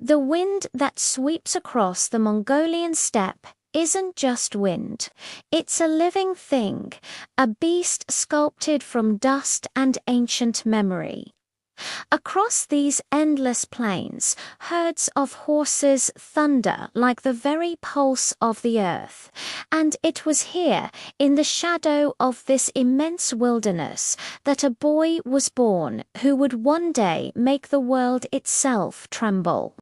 The wind that sweeps across the Mongolian steppe isn't just wind. It's a living thing, a beast sculpted from dust and ancient memory. Across these endless plains, herds of horses thunder like the very pulse of the earth. And it was here, in the shadow of this immense wilderness, that a boy was born who would one day make the world itself tremble.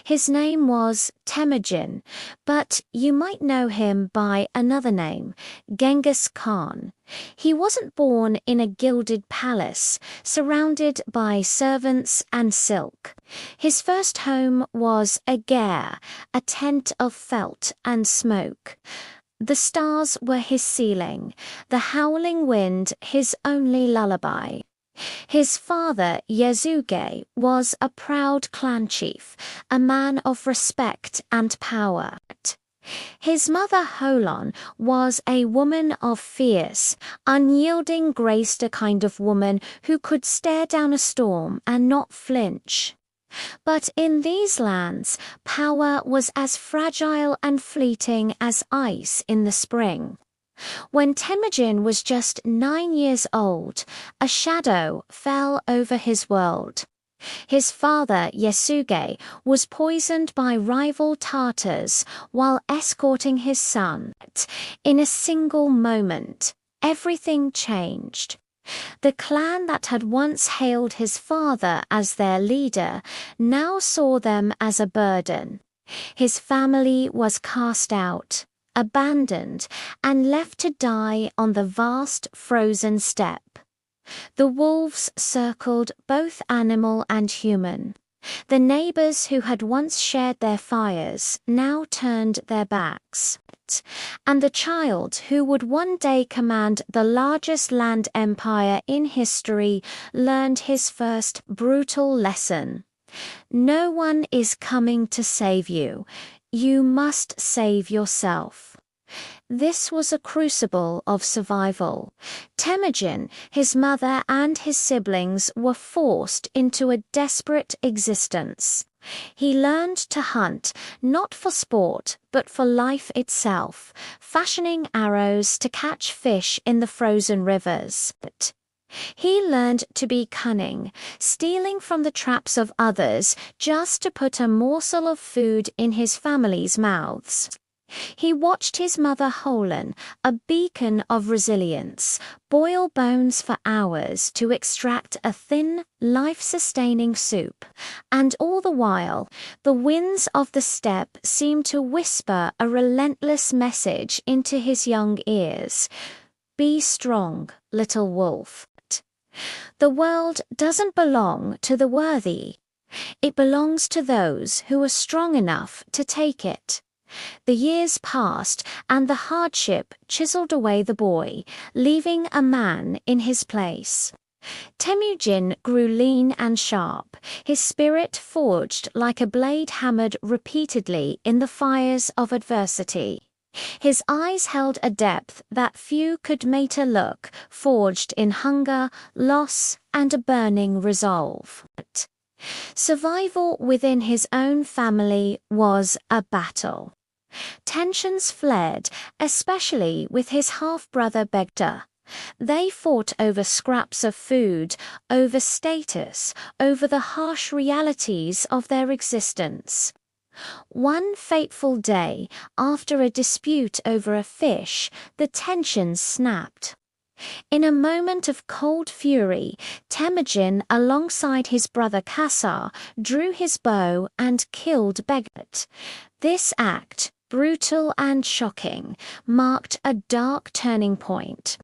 His name was Temujin, but you might know him by another name, Genghis Khan. He wasn't born in a gilded palace, surrounded by servants and silk. His first home was a ger, a tent of felt and smoke. The stars were his ceiling, the howling wind his only lullaby. His father, Yasuge, was a proud clan chief, a man of respect and power. His mother Holon was a woman of fierce, unyielding grace, the kind of woman who could stare down a storm and not flinch. But in these lands, power was as fragile and fleeting as ice in the spring. When Temujin was just 9 years old, a shadow fell over his world. His father, Yasuge, was poisoned by rival Tartars while escorting his son. In a single moment, everything changed. The clan that had once hailed his father as their leader now saw them as a burden. His family was cast out, abandoned, and left to die on the vast frozen steppe. The wolves circled both animal and human. The neighbors who had once shared their fires now turned their backs. And the child who would one day command the largest land empire in history learned his first brutal lesson. No one is coming to save you. You must save yourself. This was a crucible of survival. Temujin, his mother and his siblings were forced into a desperate existence. He learned to hunt, not for sport, but for life itself, fashioning arrows to catch fish in the frozen rivers. He learned to be cunning, stealing from the traps of others just to put a morsel of food in his family's mouths. He watched his mother Holon, a beacon of resilience, boil bones for hours to extract a thin, life-sustaining soup. And all the while, the winds of the steppe seemed to whisper a relentless message into his young ears. Be strong, little wolf. The world doesn't belong to the worthy. It belongs to those who are strong enough to take it. The years passed, and the hardship chiseled away the boy, leaving a man in his place. Temujin grew lean and sharp, his spirit forged like a blade hammered repeatedly in the fires of adversity. His eyes held a depth that few could mate, a look forged in hunger, loss, and a burning resolve. Survival within his own family was a battle. Tensions flared, especially with his half-brother Begda. They fought over scraps of food, over status, over the harsh realities of their existence. One fateful day, after a dispute over a fish, the tensions snapped. In a moment of cold fury, Temujin, alongside his brother Kassar, drew his bow and killed Begda. This act, brutal and shocking, marked a dark turning point.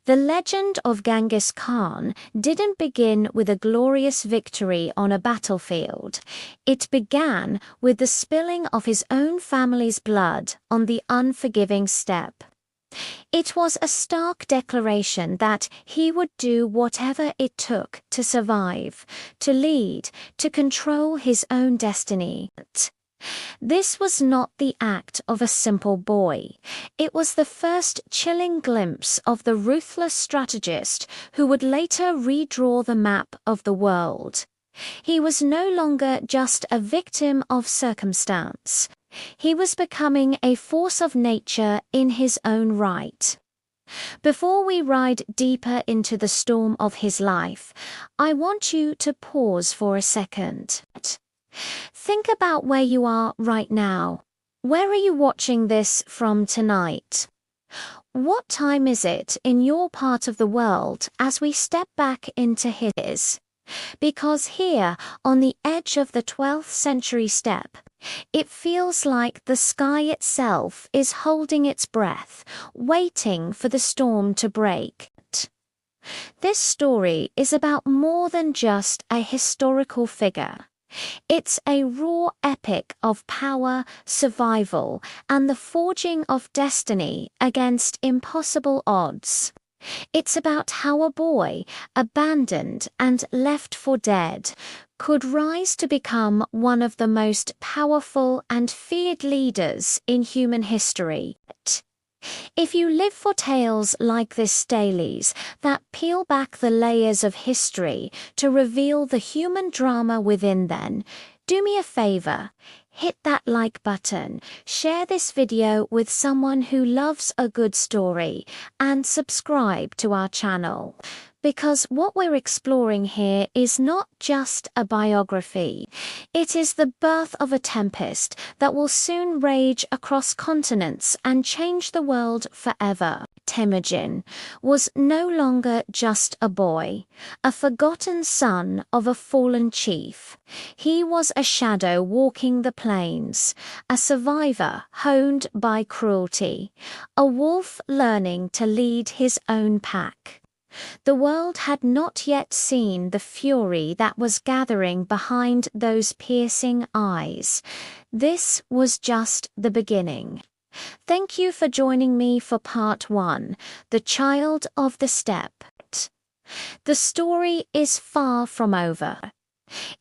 The legend of Genghis Khan didn't begin with a glorious victory on a battlefield. It began with the spilling of his own family's blood on the unforgiving steppe. It was a stark declaration that he would do whatever it took to survive, to lead, to control his own destiny. This was not the act of a simple boy. It was the first chilling glimpse of the ruthless strategist who would later redraw the map of the world. He was no longer just a victim of circumstance. He was becoming a force of nature in his own right. Before we ride deeper into the storm of his life, I want you to pause for a second. Think about where you are right now. Where are you watching this from tonight? What time is it in your part of the world as we step back into his? Because here, on the edge of the 12th century steppe, it feels like the sky itself is holding its breath, waiting for the storm to break. This story is about more than just a historical figure. It's a raw epic of power, survival, and the forging of destiny against impossible odds. It's about how a boy, abandoned and left for dead, could rise to become one of the most powerful and feared leaders in human history. If you live for tales like this dailies that peel back the layers of history to reveal the human drama within them, do me a favor, hit that like button, share this video with someone who loves a good story, and subscribe to our channel. Because what we're exploring here is not just a biography. It is the birth of a tempest that will soon rage across continents and change the world forever. Temujin was no longer just a boy, a forgotten son of a fallen chief. He was a shadow walking the plains, a survivor honed by cruelty, a wolf learning to lead his own pack. The world had not yet seen the fury that was gathering behind those piercing eyes. This was just the beginning. Thank you for joining me for part 1, The Child of the Steppe. The story is far from over.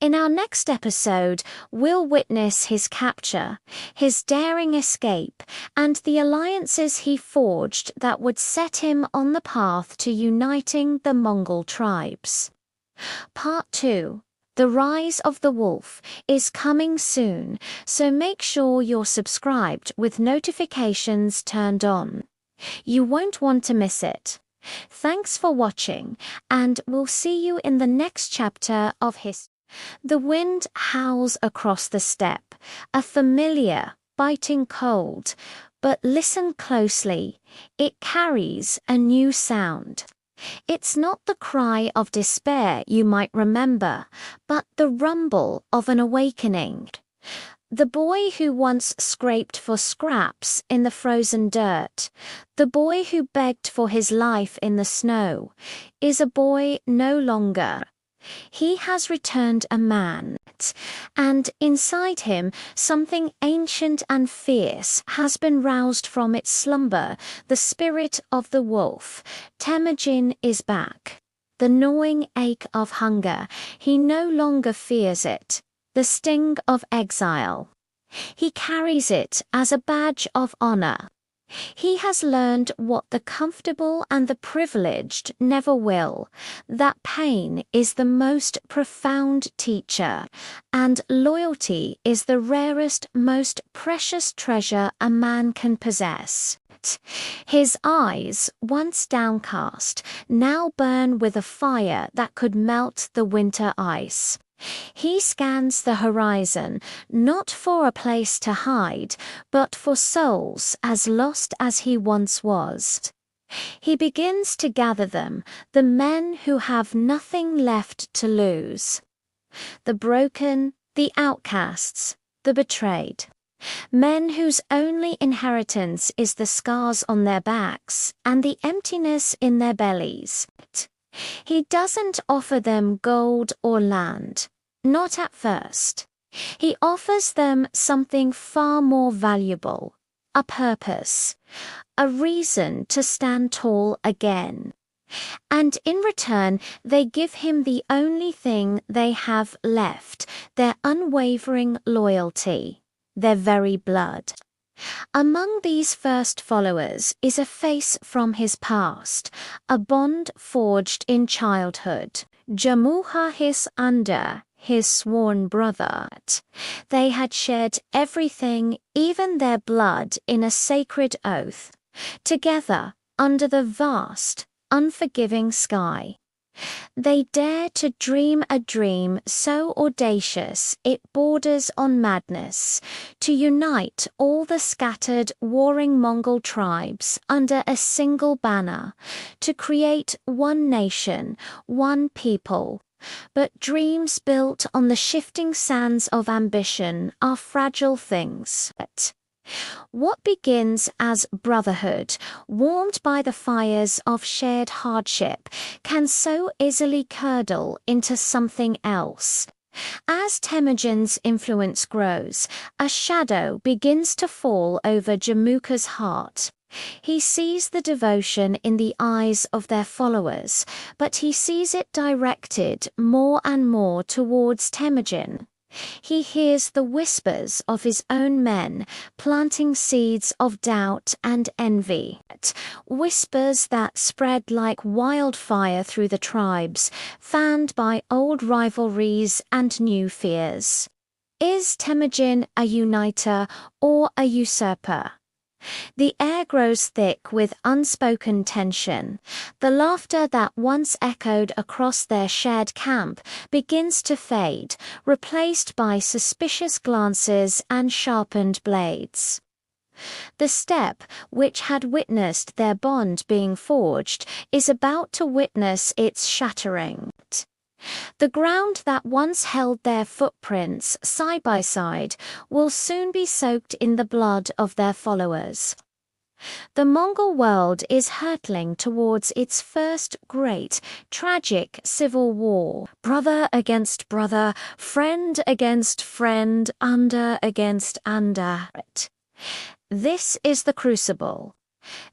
In our next episode, we'll witness his capture, his daring escape, and the alliances he forged that would set him on the path to uniting the Mongol tribes. Part 2, The Rise of the Wolf, is coming soon, so make sure you're subscribed with notifications turned on. You won't want to miss it. Thanks for watching, and we'll see you in the next chapter of history. The wind howls across the steppe, a familiar, biting cold, but listen closely, it carries a new sound. It's not the cry of despair you might remember, but the rumble of an awakening. The boy who once scraped for scraps in the frozen dirt, the boy who begged for his life in the snow, is a boy no longer. He has returned a man, and inside him something ancient and fierce has been roused from its slumber, the spirit of the wolf. Temujin is back. The gnawing ache of hunger, he no longer fears it. The sting of exile, he carries it as a badge of honor. He has learned what the comfortable and the privileged never will, that pain is the most profound teacher, and loyalty is the rarest, most precious treasure a man can possess. His eyes, once downcast, now burn with a fire that could melt the winter ice. He scans the horizon, not for a place to hide, but for souls as lost as he once was. He begins to gather them, the men who have nothing left to lose. The broken, the outcasts, the betrayed. Men whose only inheritance is the scars on their backs and the emptiness in their bellies. He doesn't offer them gold or land. Not at first. He offers them something far more valuable, a purpose, a reason to stand tall again. And in return, they give him the only thing they have left, their unwavering loyalty, their very blood. Among these first followers is a face from his past, a bond forged in childhood. Jamuha his under his sworn brother. They had shared everything, even their blood, in a sacred oath, together under the vast, unforgiving sky. They dare to dream a dream so audacious it borders on madness, to unite all the scattered, warring Mongol tribes under a single banner, to create one nation, one people. But dreams built on the shifting sands of ambition are fragile things. What begins as brotherhood, warmed by the fires of shared hardship, can so easily curdle into something else. As Temujin's influence grows, a shadow begins to fall over Jamuka's heart. He sees the devotion in the eyes of their followers, but he sees it directed more and more towards Temujin. He hears the whispers of his own men planting seeds of doubt and envy, whispers that spread like wildfire through the tribes, fanned by old rivalries and new fears. Is Temujin a uniter or a usurper? The air grows thick with unspoken tension. The laughter that once echoed across their shared camp begins to fade, replaced by suspicious glances and sharpened blades. The steppe, which had witnessed their bond being forged, is about to witness its shattering. The ground that once held their footprints side by side will soon be soaked in the blood of their followers. The Mongol world is hurtling towards its first great, tragic civil war. Brother against brother, friend against friend, under against under. This is the crucible.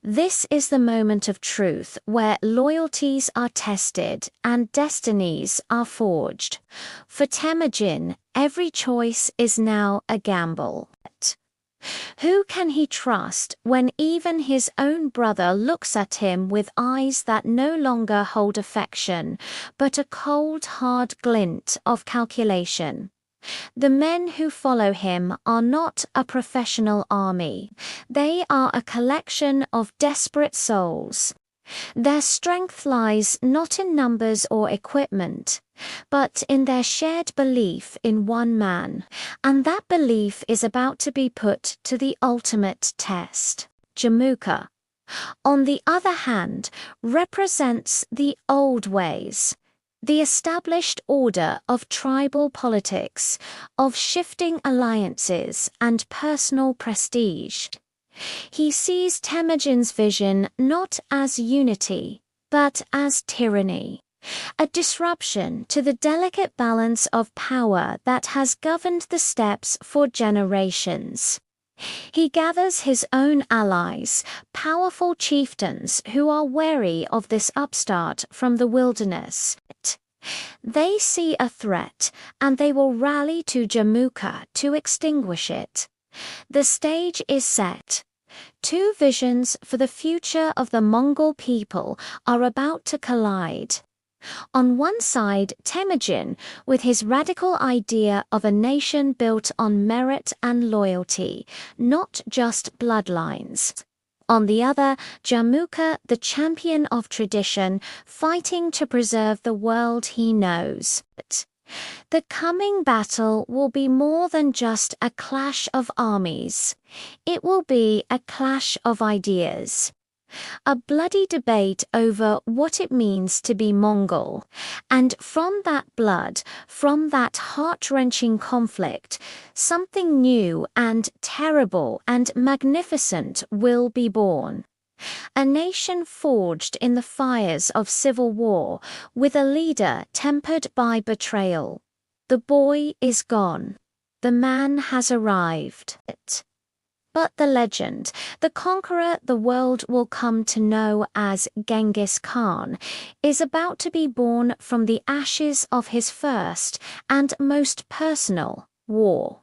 This is the moment of truth where loyalties are tested and destinies are forged. For Temujin, every choice is now a gamble. Who can he trust when even his own brother looks at him with eyes that no longer hold affection, but a cold, hard glint of calculation? The men who follow him are not a professional army. They are a collection of desperate souls. Their strength lies not in numbers or equipment, but in their shared belief in one man, and that belief is about to be put to the ultimate test. Jamuka, on the other hand, represents the old ways. The established order of tribal politics, of shifting alliances and personal prestige. He sees Temujin's vision not as unity, but as tyranny, a disruption to the delicate balance of power that has governed the steppes for generations. He gathers his own allies, powerful chieftains who are wary of this upstart from the wilderness. They see a threat, and they will rally to Jamuka to extinguish it. The stage is set. Two visions for the future of the Mongol people are about to collide. On one side, Temujin, with his radical idea of a nation built on merit and loyalty, not just bloodlines. On the other, Jamuka, the champion of tradition, fighting to preserve the world he knows. The coming battle will be more than just a clash of armies. It will be a clash of ideas. A bloody debate over what it means to be Mongol, and from that blood, from that heart-wrenching conflict, something new and terrible and magnificent will be born. A nation forged in the fires of civil war, with a leader tempered by betrayal. The boy is gone. The man has arrived. But the legend, the conqueror the world will come to know as Genghis Khan, is about to be born from the ashes of his first and most personal war.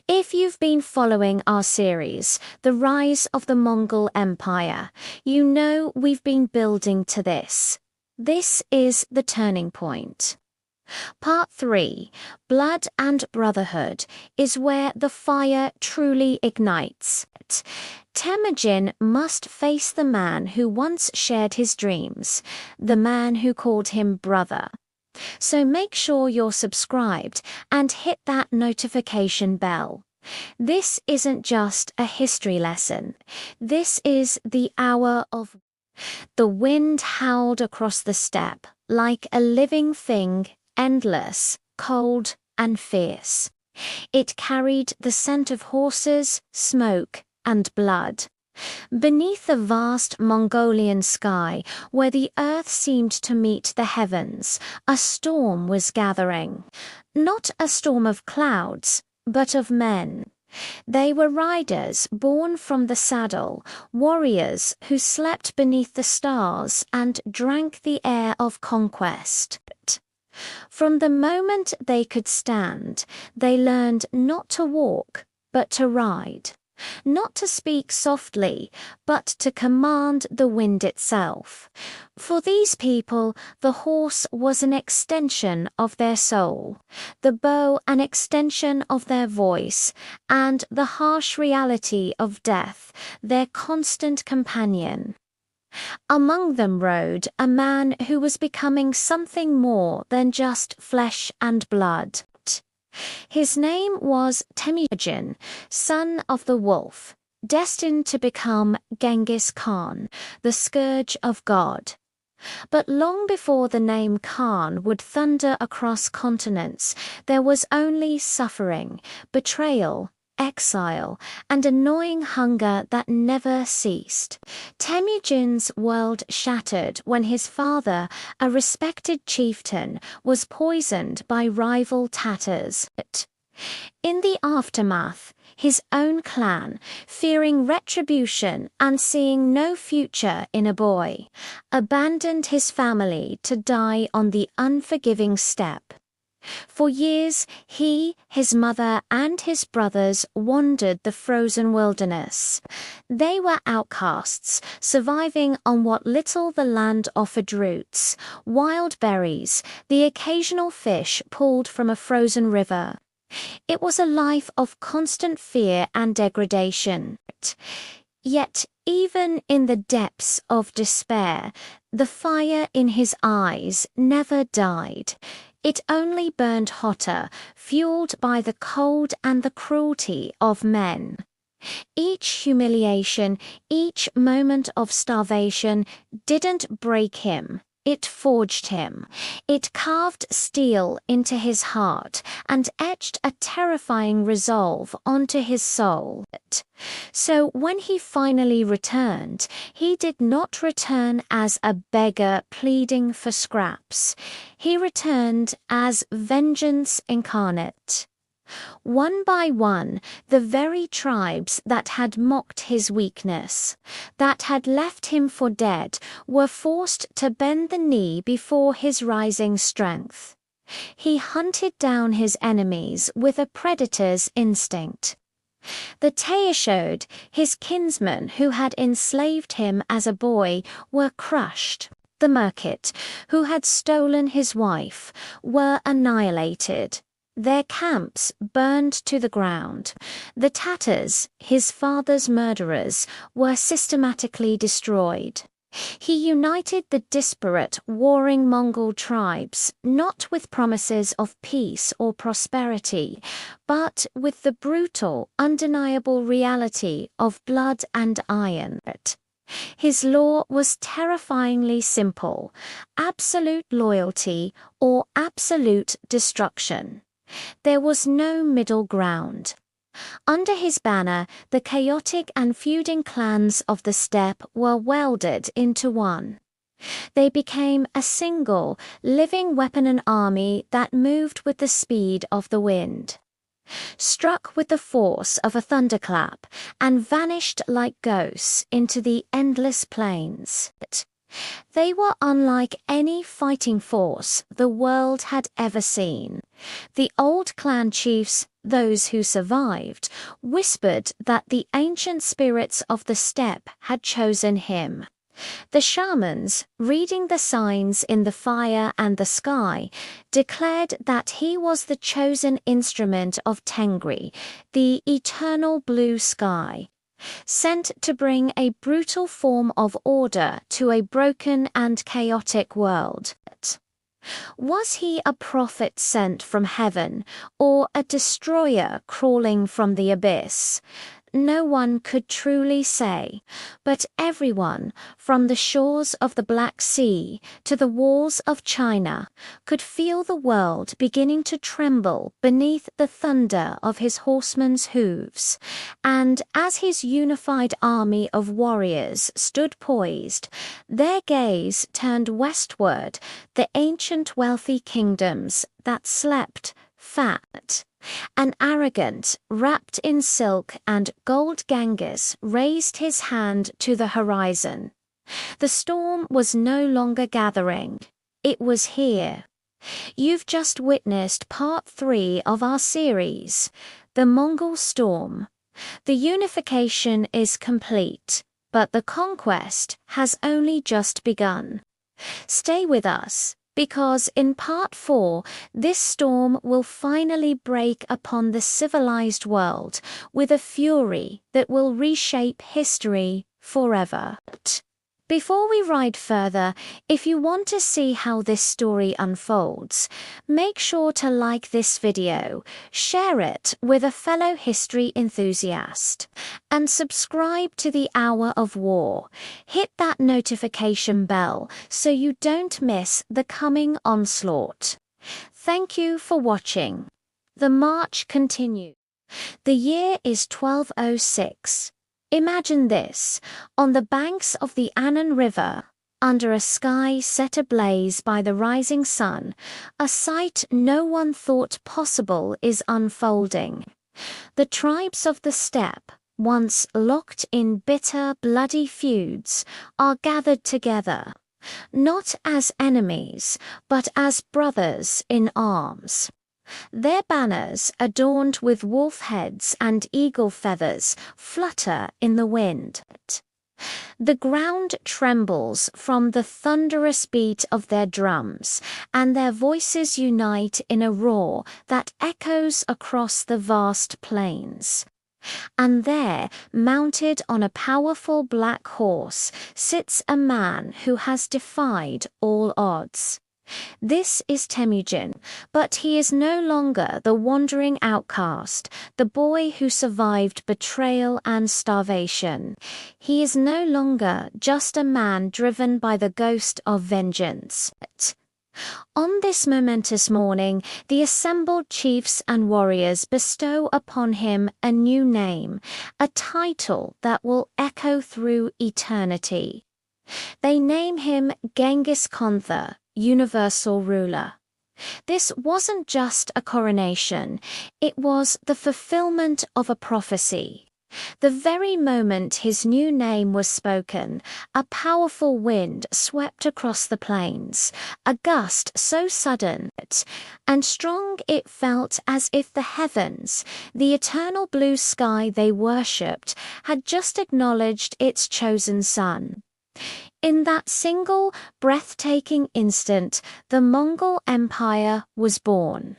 If you've been following our series, The Rise of the Mongol Empire, you know we've been building to this. This is the turning point. Part 3, Blood and Brotherhood, is where the fire truly ignites. Temujin must face the man who once shared his dreams, the man who called him brother. So make sure you're subscribed and hit that notification bell. This isn't just a history lesson. This is the hour of... The wind howled across the steppe like a living thing, endless, cold, and fierce. It carried the scent of horses, smoke, and blood. Beneath the vast Mongolian sky, where the earth seemed to meet the heavens, a storm was gathering. Not a storm of clouds, but of men. They were riders born from the saddle, warriors who slept beneath the stars and drank the air of conquest. From the moment they could stand, they learned not to walk, but to ride. Not to speak softly, but to command the wind itself. For these people, the horse was an extension of their soul, the bow an extension of their voice, and the harsh reality of death their constant companion. Among them rode a man who was becoming something more than just flesh and blood. His name was Temujin, son of the wolf, destined to become Genghis Khan, the scourge of God. But long before the name Khan would thunder across continents, there was only suffering, betrayal, exile, and annoying hunger that never ceased. Temujin's world shattered when his father, a respected chieftain, was poisoned by rival Tatars. In the aftermath, his own clan, fearing retribution and seeing no future in a boy, abandoned his family to die on the unforgiving steppe. For years, he, his mother, and his brothers wandered the frozen wilderness. They were outcasts, surviving on what little the land offered: roots, wild berries, the occasional fish pulled from a frozen river. It was a life of constant fear and degradation. Yet, even in the depths of despair, the fire in his eyes never died. It only burned hotter, fueled by the cold and the cruelty of men. Each humiliation, each moment of starvation didn't break him. It forged him. It carved steel into his heart and etched a terrifying resolve onto his soul. So when he finally returned, he did not return as a beggar pleading for scraps. He returned as vengeance incarnate. One by one, the very tribes that had mocked his weakness, that had left him for dead, were forced to bend the knee before his rising strength. He hunted down his enemies with a predator's instinct. The Taishod, his kinsmen who had enslaved him as a boy, were crushed. The Merkit, who had stolen his wife, were annihilated. Their camps burned to the ground. The Tatars, his father's murderers, were systematically destroyed. He united the disparate, warring Mongol tribes, not with promises of peace or prosperity, but with the brutal, undeniable reality of blood and iron. His law was terrifyingly simple: absolute loyalty or absolute destruction. There was no middle ground. Under his banner, the chaotic and feuding clans of the steppe were welded into one. They became a single, living weapon, an army that moved with the speed of the wind, struck with the force of a thunderclap, and vanished like ghosts into the endless plains. They were unlike any fighting force the world had ever seen. The old clan chiefs, those who survived, whispered that the ancient spirits of the steppe had chosen him. The shamans, reading the signs in the fire and the sky, declared that he was the chosen instrument of Tengri, the eternal blue sky, sent to bring a brutal form of order to a broken and chaotic world. Was he a prophet sent from heaven, or a destroyer crawling from the abyss? No one could truly say, but everyone, from the shores of the Black Sea to the walls of China, could feel the world beginning to tremble beneath the thunder of his horsemen's hooves. And as his unified army of warriors stood poised, their gaze turned westward, the ancient wealthy kingdoms that slept, fat, an arrogant, wrapped in silk and gold Genghis raised his hand to the horizon. The storm was no longer gathering. It was here. You've just witnessed part 3 of our series, The Mongol Storm. The unification is complete, but the conquest has only just begun. Stay with us, because in part 4, this storm will finally break upon the civilized world with a fury that will reshape history forever. Before we ride further, if you want to see how this story unfolds, make sure to like this video, share it with a fellow history enthusiast, and subscribe to the Hour of War. Hit that notification bell so you don't miss the coming onslaught. Thank you for watching. The march continues. The year is 1206. Imagine this, on the banks of the Annan River, under a sky set ablaze by the rising sun, a sight no one thought possible is unfolding. The tribes of the steppe, once locked in bitter, bloody feuds, are gathered together, not as enemies, but as brothers in arms. Their banners, adorned with wolf heads and eagle feathers, flutter in the wind. The ground trembles from the thunderous beat of their drums, and their voices unite in a roar that echoes across the vast plains. And there, mounted on a powerful black horse, sits a man who has defied all odds. This is Temujin, but he is no longer the wandering outcast, the boy who survived betrayal and starvation. He is no longer just a man driven by the ghost of vengeance. On this momentous morning, the assembled chiefs and warriors bestow upon him a new name, a title that will echo through eternity. They name him Genghis Khan, universal ruler. This wasn't just a coronation, it was the fulfillment of a prophecy. The very moment his new name was spoken, a powerful wind swept across the plains, a gust so sudden and strong it felt as if the heavens, the eternal blue sky they worshipped, had just acknowledged its chosen son. In that single, breathtaking instant, the Mongol Empire was born.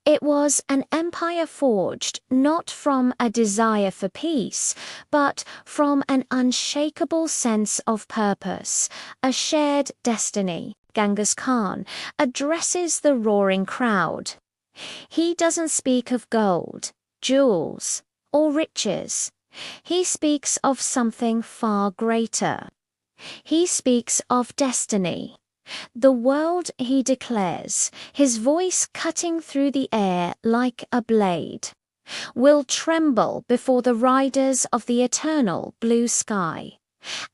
It was an empire forged not from a desire for peace, but from an unshakable sense of purpose, a shared destiny. Genghis Khan addresses the roaring crowd. He doesn't speak of gold, jewels, or riches. He speaks of something far greater. He speaks of destiny. The world, he declares, his voice cutting through the air like a blade, will tremble before the riders of the eternal blue sky.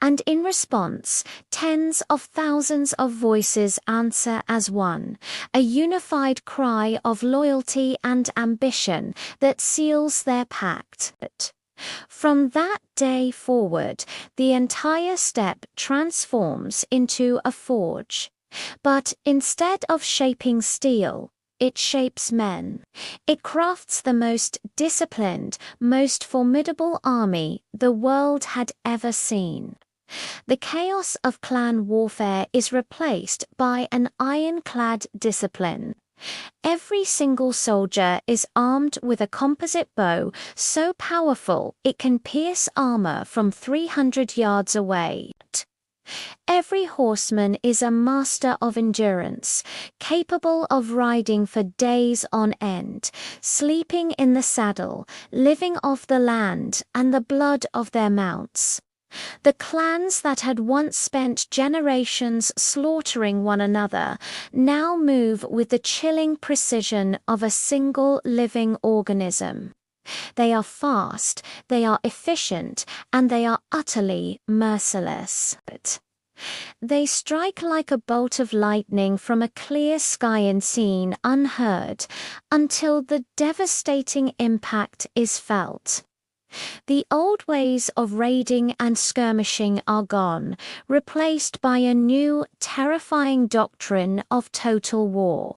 And in response, tens of thousands of voices answer as one, a unified cry of loyalty and ambition that seals their pact. From that day forward, the entire steppe transforms into a forge. But instead of shaping steel, it shapes men. It crafts the most disciplined, most formidable army the world had ever seen. The chaos of clan warfare is replaced by an ironclad discipline. Every single soldier is armed with a composite bow so powerful it can pierce armor from 300 yards away. Every horseman is a master of endurance, capable of riding for days on end, sleeping in the saddle, living off the land and the blood of their mounts. The clans that had once spent generations slaughtering one another now move with the chilling precision of a single living organism. They are fast, they are efficient, and they are utterly merciless. They strike like a bolt of lightning from a clear sky and seen unheard until the devastating impact is felt. The old ways of raiding and skirmishing are gone, replaced by a new, terrifying doctrine of total war.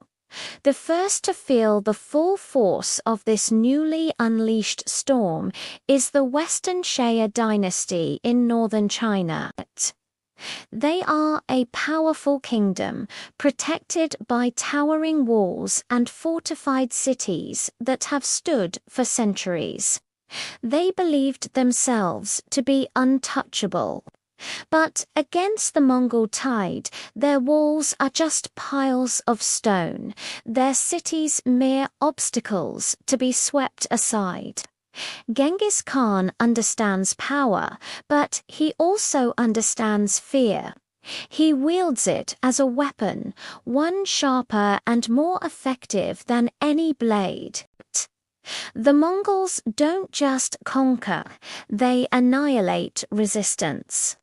The first to feel the full force of this newly unleashed storm is the Western Xia dynasty in northern China. They are a powerful kingdom, protected by towering walls and fortified cities that have stood for centuries. They believed themselves to be untouchable. But against the Mongol tide, their walls are just piles of stone, their cities mere obstacles to be swept aside. Genghis Khan understands power, but he also understands fear. He wields it as a weapon, one sharper and more effective than any blade. The Mongols don't just conquer, they annihilate resistance.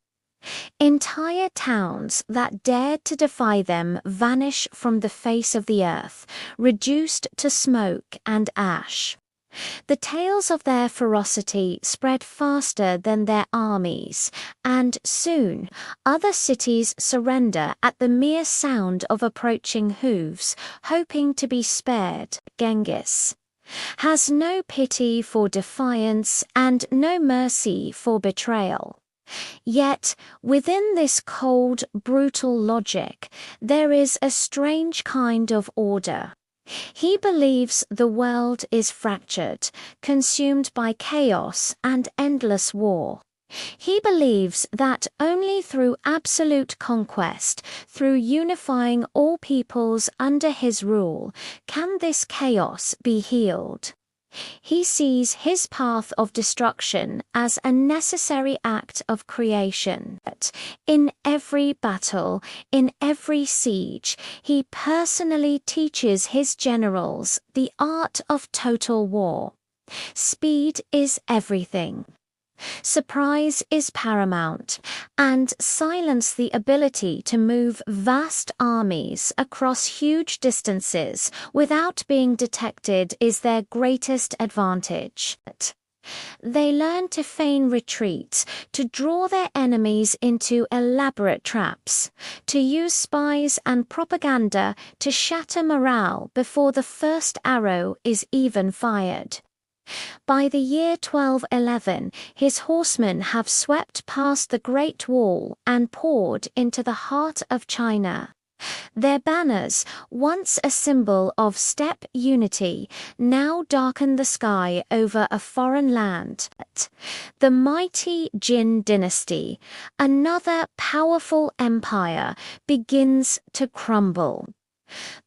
Entire towns that dared to defy them vanish from the face of the earth, reduced to smoke and ash. The tales of their ferocity spread faster than their armies, and soon other cities surrender at the mere sound of approaching hooves, hoping to be spared. Genghis has no pity for defiance and no mercy for betrayal. Yet, within this cold, brutal logic, there is a strange kind of order. He believes the world is fractured, consumed by chaos and endless war. He believes that only through absolute conquest, through unifying all peoples under his rule, can this chaos be healed. He sees his path of destruction as a necessary act of creation. In every battle, in every siege, he personally teaches his generals the art of total war. Speed is everything. Surprise is paramount, and silence the ability to move vast armies across huge distances without being detected is their greatest advantage. They learn to feign retreats, to draw their enemies into elaborate traps, to use spies and propaganda to shatter morale before the first arrow is even fired. By the year 1211, his horsemen have swept past the Great Wall and poured into the heart of China. Their banners, once a symbol of steppe unity, now darken the sky over a foreign land. The mighty Jin dynasty, another powerful empire, begins to crumble.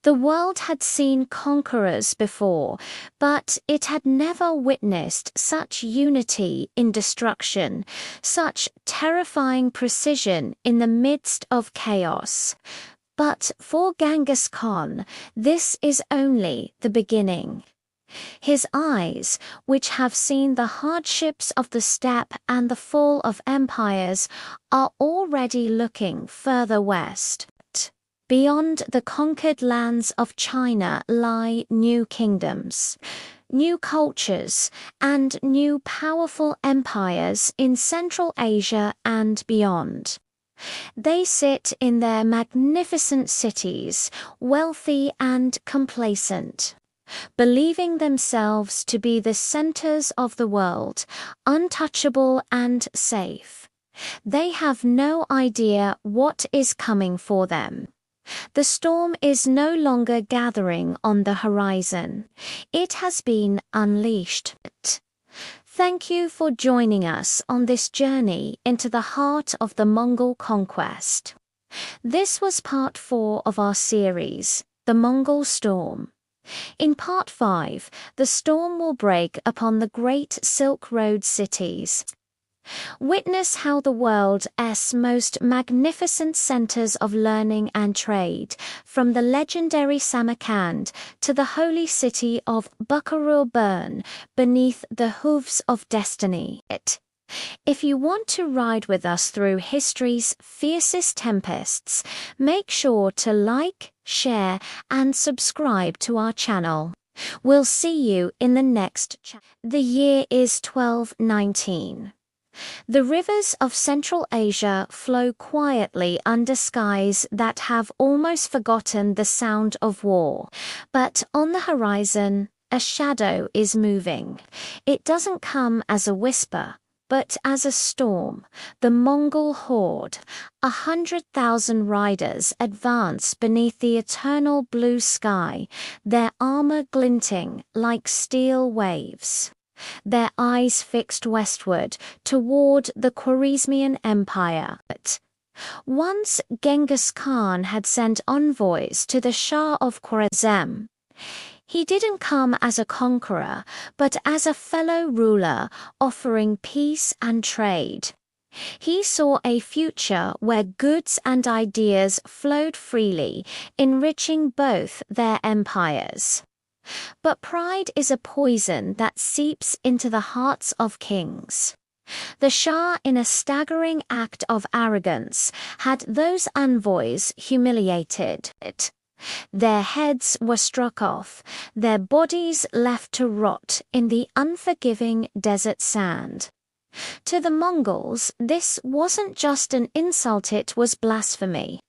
The world had seen conquerors before, but it had never witnessed such unity in destruction, such terrifying precision in the midst of chaos. But for Genghis Khan, this is only the beginning. His eyes, which have seen the hardships of the steppe and the fall of empires, are already looking further west. Beyond the conquered lands of China lie new kingdoms, new cultures, and new powerful empires in Central Asia and beyond. They sit in their magnificent cities, wealthy and complacent, believing themselves to be the centers of the world, untouchable and safe. They have no idea what is coming for them. The storm is no longer gathering on the horizon. It has been unleashed. Thank you for joining us on this journey into the heart of the Mongol conquest. This was part 4 of our series, The Mongol Storm. In part 5, the storm will break upon the great Silk Road cities. Witness how the world's most magnificent centers of learning and trade, from the legendary Samarkand to the holy city of Bukharul, burn beneath the hooves of destiny. If you want to ride with us through history's fiercest tempests, make sure to like, share, and subscribe to our channel. We'll see you in the next chapter. The year is 1219. The rivers of Central Asia flow quietly under skies that have almost forgotten the sound of war. But on the horizon, a shadow is moving. It doesn't come as a whisper, but as a storm. The Mongol horde, 100,000 riders, advance beneath the eternal blue sky, their armor glinting like steel waves. Their eyes fixed westward toward the Khwarezmian Empire. Once Genghis Khan had sent envoys to the Shah of Khwarezm. He didn't come as a conqueror, but as a fellow ruler offering peace and trade. He saw a future where goods and ideas flowed freely, enriching both their empires. But pride is a poison that seeps into the hearts of kings. The Shah, in a staggering act of arrogance, had those envoys humiliated. Their heads were struck off, their bodies left to rot in the unforgiving desert sand. To the Mongols, this wasn't just an insult, it was blasphemy.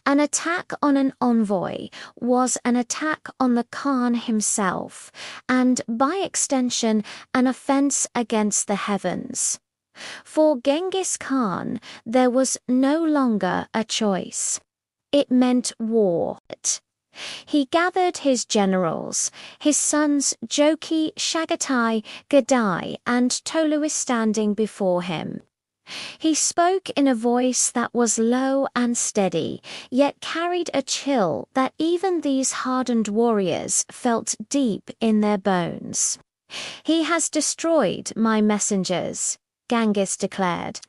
An attack on an envoy was an attack on the Khan himself, and by extension, an offense against the heavens. For Genghis Khan, there was no longer a choice. It meant war. He gathered his generals, his sons Joki, Chagatai, Gadai, and Toluis standing before him. He spoke in a voice that was low and steady, yet carried a chill that even these hardened warriors felt deep in their bones. "He has destroyed my messengers," Genghis declared.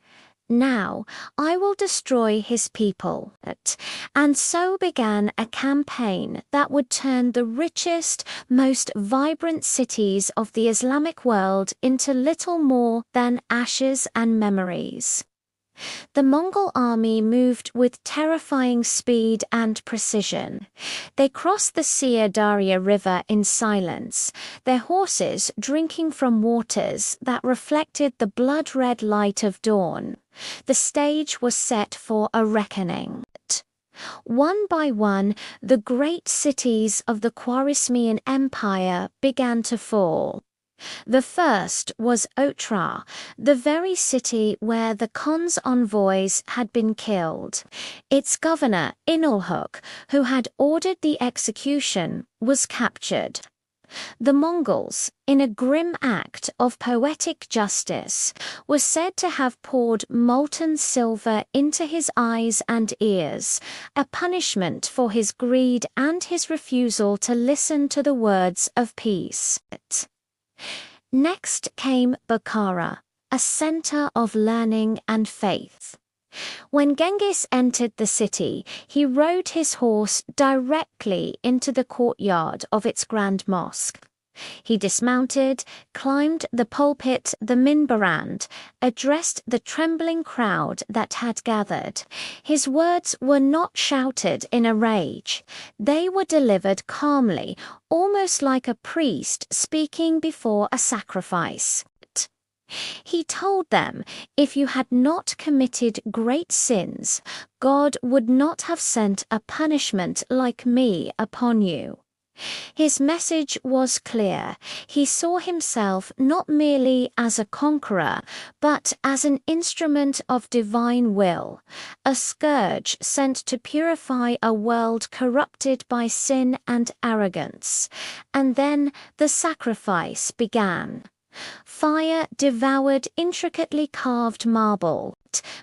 "Now I will destroy his people." And so began a campaign that would turn the richest, most vibrant cities of the Islamic world into little more than ashes and memories. The Mongol army moved with terrifying speed and precision. They crossed the Syr Darya River in silence, their horses drinking from waters that reflected the blood-red light of dawn. The stage was set for a reckoning. One by one, the great cities of the Khwarezmian Empire began to fall. The first was Otrar, the very city where the Khan's envoys had been killed. Its governor, Inulhuk, who had ordered the execution, was captured. The Mongols, in a grim act of poetic justice, were said to have poured molten silver into his eyes and ears, a punishment for his greed and his refusal to listen to the words of peace. Next came Bukhara, a center of learning and faith. When Genghis entered the city, he rode his horse directly into the courtyard of its grand mosque. He dismounted, climbed the pulpit, the minbarand, addressed the trembling crowd that had gathered. His words were not shouted in a rage. They were delivered calmly, almost like a priest speaking before a sacrifice. He told them, if you had not committed great sins, God would not have sent a punishment like me upon you. His message was clear. He saw himself not merely as a conqueror, but as an instrument of divine will, a scourge sent to purify a world corrupted by sin and arrogance. And then the sacrifice began. Fire devoured intricately carved marble,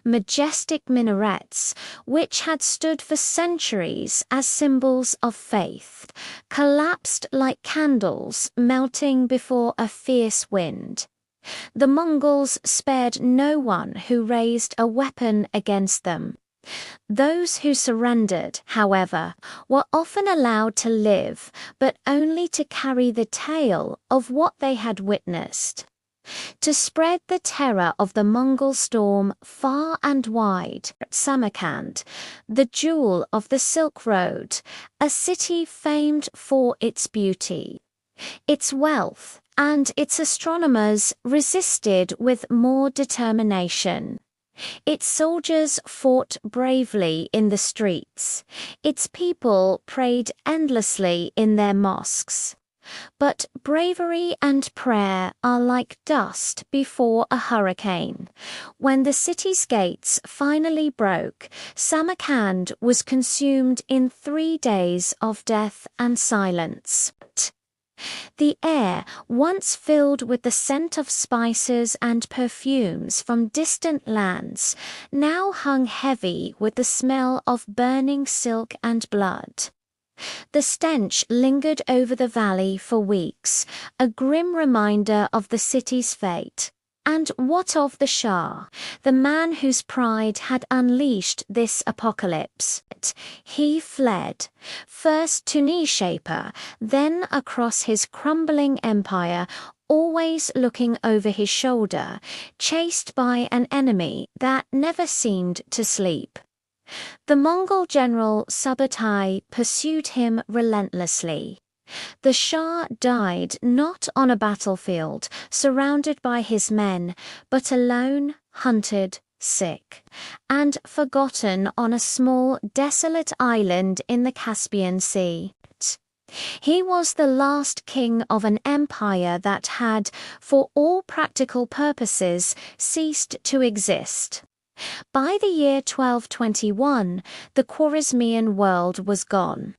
majestic minarets, which had stood for centuries as symbols of faith, collapsed like candles melting before a fierce wind. The Mongols spared no one who raised a weapon against them. Those who surrendered, however, were often allowed to live, but only to carry the tale of what they had witnessed. To spread the terror of the Mongol storm far and wide, Samarkand, the jewel of the Silk Road, a city famed for its beauty, its wealth, and its astronomers resisted with more determination. Its soldiers fought bravely in the streets. Its people prayed endlessly in their mosques. But bravery and prayer are like dust before a hurricane. When the city's gates finally broke, Samarkand was consumed in 3 days of death and silence. The air, once filled with the scent of spices and perfumes from distant lands, now hung heavy with the smell of burning silk and blood. The stench lingered over the valley for weeks, a grim reminder of the city's fate. And what of the Shah, the man whose pride had unleashed this apocalypse? He fled, first to Nishapur, then across his crumbling empire, always looking over his shoulder, chased by an enemy that never seemed to sleep. The Mongol general Subutai pursued him relentlessly. The Shah died not on a battlefield, surrounded by his men, but alone, hunted, sick, and forgotten on a small, desolate island in the Caspian Sea. He was the last king of an empire that had, for all practical purposes, ceased to exist. By the year 1221, the Khwarezmian world was gone.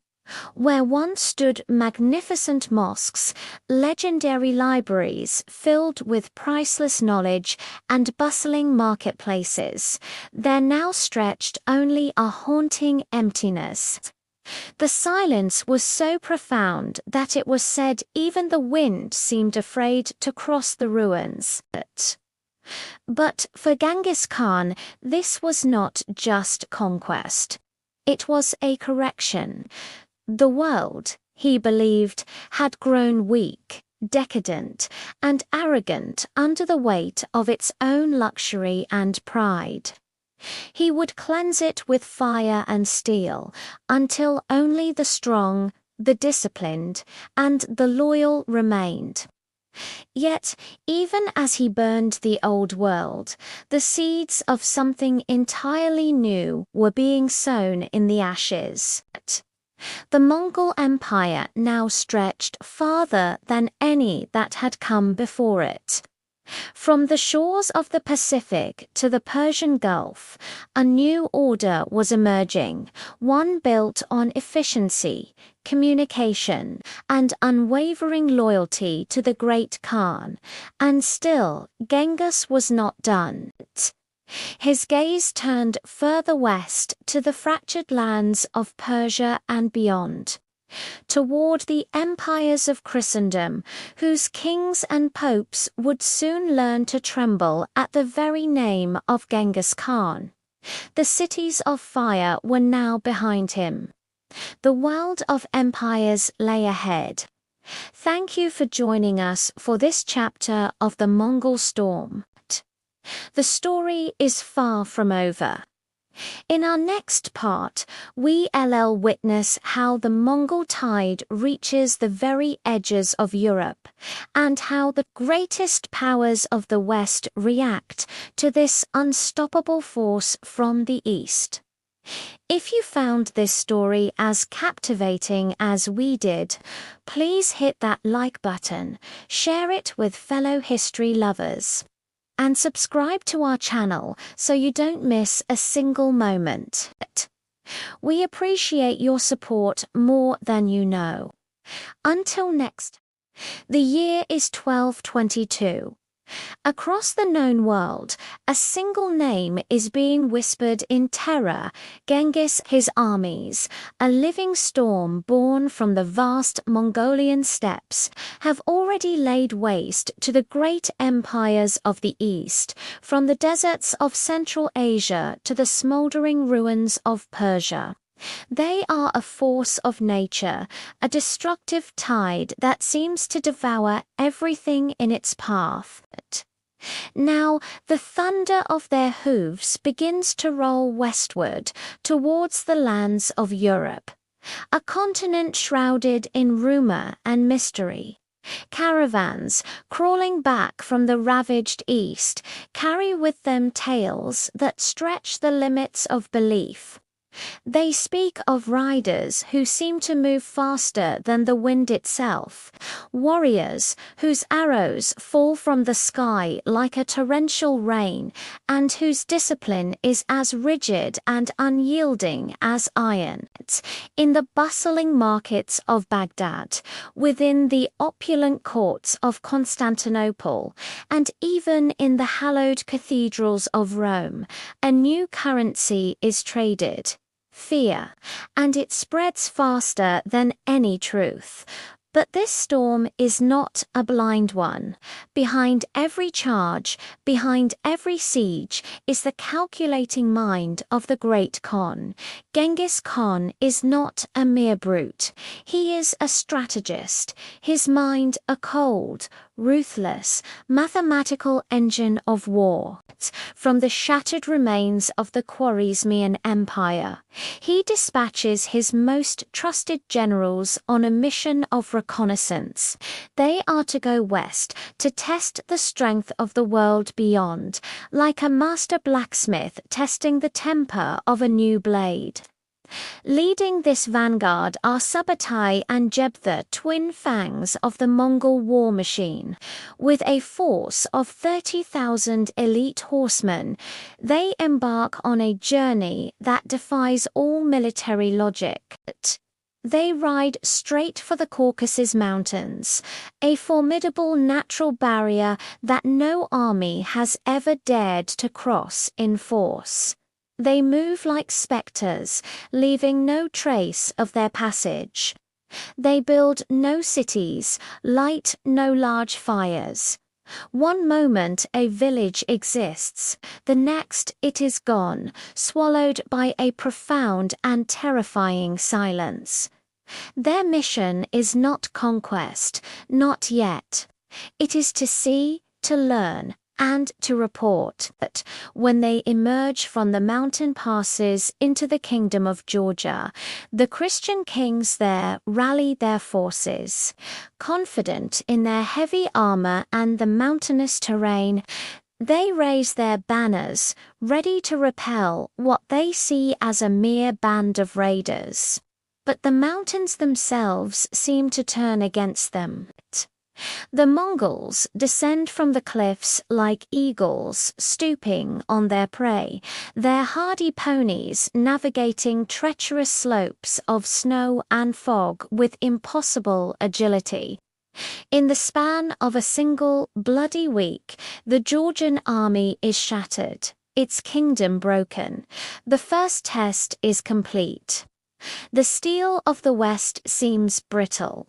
Where once stood magnificent mosques, legendary libraries filled with priceless knowledge, and bustling marketplaces, there now stretched only a haunting emptiness. The silence was so profound that it was said even the wind seemed afraid to cross the ruins. But for Genghis Khan, this was not just conquest. It was a correction. The world, he believed, had grown weak, decadent, and arrogant under the weight of its own luxury and pride. He would cleanse it with fire and steel, until only the strong, the disciplined, and the loyal remained. Yet, even as he burned the old world, the seeds of something entirely new were being sown in the ashes. The Mongol Empire now stretched farther than any that had come before it. From the shores of the Pacific to the Persian Gulf, a new order was emerging, one built on efficiency, communication, and unwavering loyalty to the great Khan. And still, Genghis was not done. His gaze turned further west to the fractured lands of Persia and beyond, toward the empires of Christendom, whose kings and popes would soon learn to tremble at the very name of Genghis Khan. The cities of fire were now behind him. The world of empires lay ahead. Thank you for joining us for this chapter of the Mongol Storm. The story is far from over. In our next part, we'll witness how the Mongol tide reaches the very edges of Europe, and how the greatest powers of the West react to this unstoppable force from the East. If you found this story as captivating as we did, please hit that like button, share it with fellow history lovers, and subscribe to our channel so you don't miss a single moment. We appreciate your support more than you know. Until next, the year is 1222. Across the known world, a single name is being whispered in terror: Genghis. His armies, a living storm born from the vast Mongolian steppes, have already laid waste to the great empires of the East, from the deserts of Central Asia to the smoldering ruins of Persia. They are a force of nature, a destructive tide that seems to devour everything in its path. Now, the thunder of their hooves begins to roll westward towards the lands of Europe, a continent shrouded in rumor and mystery. Caravans, crawling back from the ravaged East, carry with them tales that stretch the limits of belief. They speak of riders who seem to move faster than the wind itself, warriors whose arrows fall from the sky like a torrential rain, and whose discipline is as rigid and unyielding as iron. In the bustling markets of Baghdad, within the opulent courts of Constantinople, and even in the hallowed cathedrals of Rome, a new currency is traded: fear, and it spreads faster than any truth. But this storm is not a blind one. Behind every charge, behind every siege, is the calculating mind of the great Khan. Genghis Khan is not a mere brute. He is a strategist, his mind a cold, ruthless, mathematical engine of war. From the shattered remains of the Khwarezmian Empire, he dispatches his most trusted generals on a mission of reconnaissance. They are to go west to test the strength of the world beyond, like a master blacksmith testing the temper of a new blade. Leading this vanguard are Subbatai and Jebtha, twin fangs of the Mongol war machine. With a force of 30,000 elite horsemen, they embark on a journey that defies all military logic. They ride straight for the Caucasus Mountains, a formidable natural barrier that no army has ever dared to cross in force. They move like spectres, leaving no trace of their passage. They build no cities, light no large fires. One moment a village exists, the next it is gone, swallowed by a profound and terrifying silence. Their mission is not conquest, not yet. It is to see, to learn, and to report that when they emerge from the mountain passes into the kingdom of Georgia, the Christian kings there rally their forces. Confident in their heavy armor and the mountainous terrain, they raise their banners, ready to repel what they see as a mere band of raiders. But the mountains themselves seem to turn against them. The Mongols descend from the cliffs like eagles stooping on their prey, their hardy ponies navigating treacherous slopes of snow and fog with impossible agility. In the span of a single bloody week, the Georgian army is shattered, its kingdom broken. The first test is complete. The steel of the West seems brittle.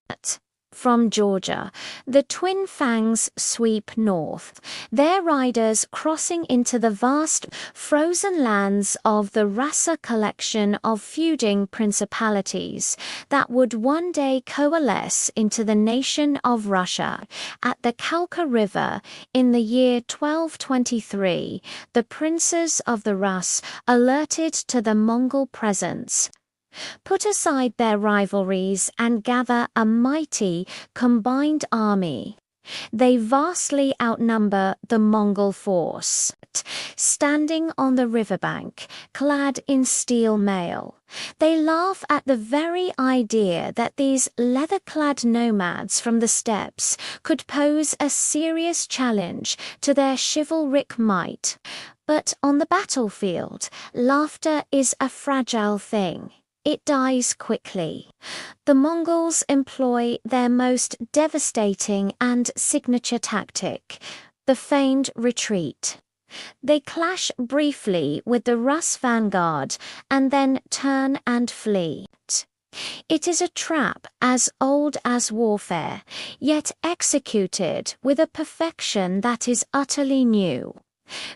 From Georgia, the twin fangs sweep north, their riders crossing into the vast, frozen lands of the Rasa collection of feuding principalities that would one day coalesce into the nation of Russia. At the Kalka River, in the year 1223, the princes of the Rus, alerted to the Mongol presence, put aside their rivalries and gather a mighty, combined army. They vastly outnumber the Mongol force, standing on the riverbank, clad in steel mail. They laugh at the very idea that these leather-clad nomads from the steppes could pose a serious challenge to their chivalric might. But on the battlefield, laughter is a fragile thing. It dies quickly. The Mongols employ their most devastating and signature tactic, the feigned retreat. They clash briefly with the Rus vanguard and then turn and flee. It is a trap as old as warfare, yet executed with a perfection that is utterly new.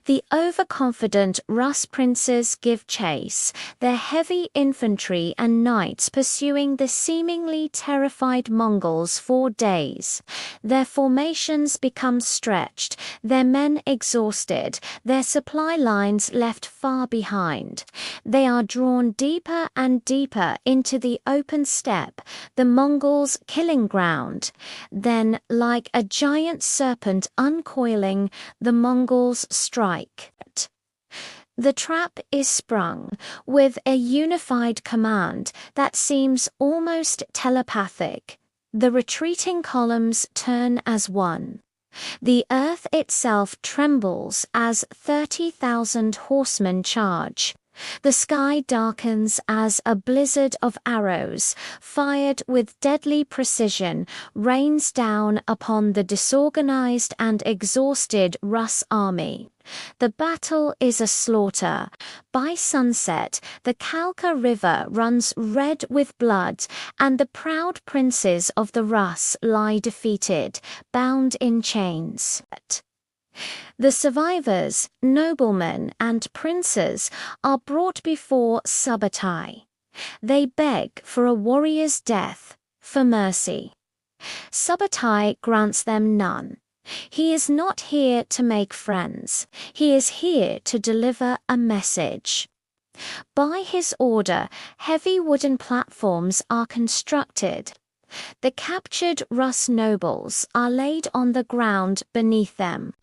The overconfident Rus princes give chase, their heavy infantry and knights pursuing the seemingly terrified Mongols for days. Their formations become stretched, their men exhausted, their supply lines left far behind. They are drawn deeper and deeper into the open steppe, the Mongols' killing ground. Then, like a giant serpent uncoiling, the Mongols strike. The trap is sprung with a unified command that seems almost telepathic. The retreating columns turn as one. The earth itself trembles as 30,000 horsemen charge. The sky darkens as a blizzard of arrows, fired with deadly precision, rains down upon the disorganized and exhausted Rus army. The battle is a slaughter. By sunset, the Kalka River runs red with blood, and the proud princes of the Rus lie defeated, bound in chains. The survivors, noblemen and princes, are brought before Sabbatai. They beg for a warrior's death, for mercy. Sabbatai grants them none. He is not here to make friends. He is here to deliver a message. By his order, heavy wooden platforms are constructed. The captured Rus nobles are laid on the ground beneath them.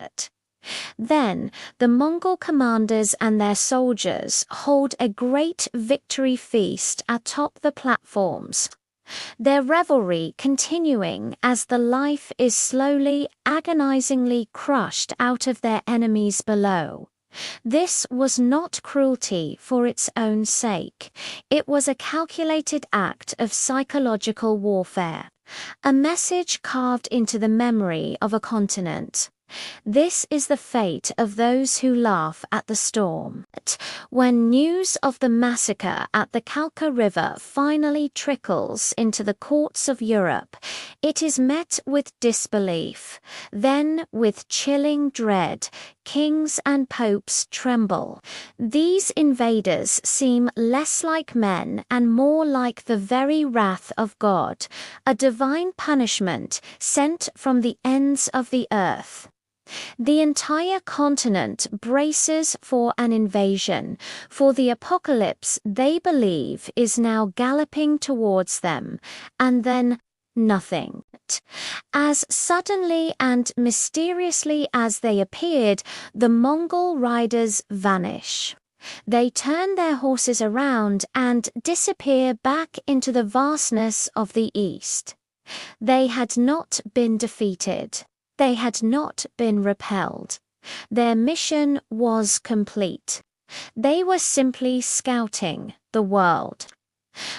Then the Mongol commanders and their soldiers hold a great victory feast atop the platforms, their revelry continuing as the life is slowly, agonizingly crushed out of their enemies below. This was not cruelty for its own sake. It was a calculated act of psychological warfare, a message carved into the memory of a continent. This is the fate of those who laugh at the storm. When news of the massacre at the Kalka River finally trickles into the courts of Europe, it is met with disbelief, then with chilling dread. Kings and popes tremble. These invaders seem less like men and more like the very wrath of God, a divine punishment sent from the ends of the earth. The entire continent braces for an invasion, for the apocalypse they believe is now galloping towards them, and then nothing. As suddenly and mysteriously as they appeared, the Mongol riders vanish. They turn their horses around and disappear back into the vastness of the east. They had not been defeated. They had not been repelled. Their mission was complete. They were simply scouting the world.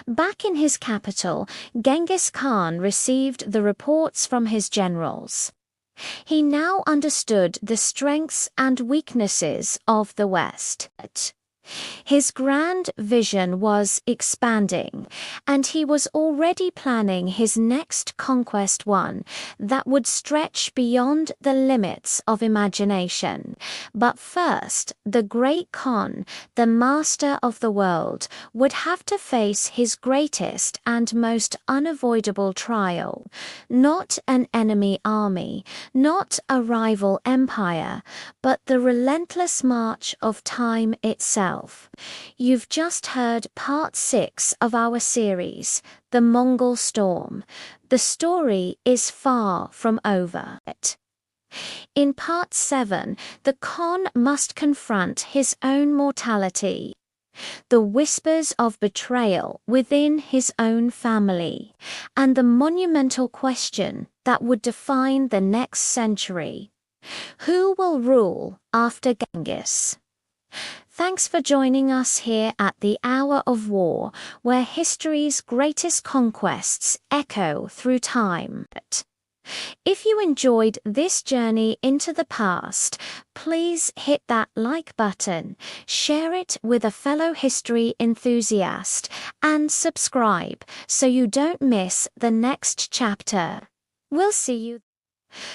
Back in his capital, Genghis Khan received the reports from his generals. He now understood the strengths and weaknesses of the West. His grand vision was expanding, and he was already planning his next conquest, one that would stretch beyond the limits of imagination. But first, the great Khan, the master of the world, would have to face his greatest and most unavoidable trial. Not an enemy army, not a rival empire, but the relentless march of time itself. itself. You've just heard part 6 of our series, The Mongol Storm. The story is far from over. In part 7, the Khan must confront his own mortality, the whispers of betrayal within his own family, and the monumental question that would define the next century. Who will rule after Genghis? Thanks for joining us here at the Hour of War, where history's greatest conquests echo through time. If you enjoyed this journey into the past, please hit that like button, share it with a fellow history enthusiast, and subscribe so you don't miss the next chapter. We'll see you.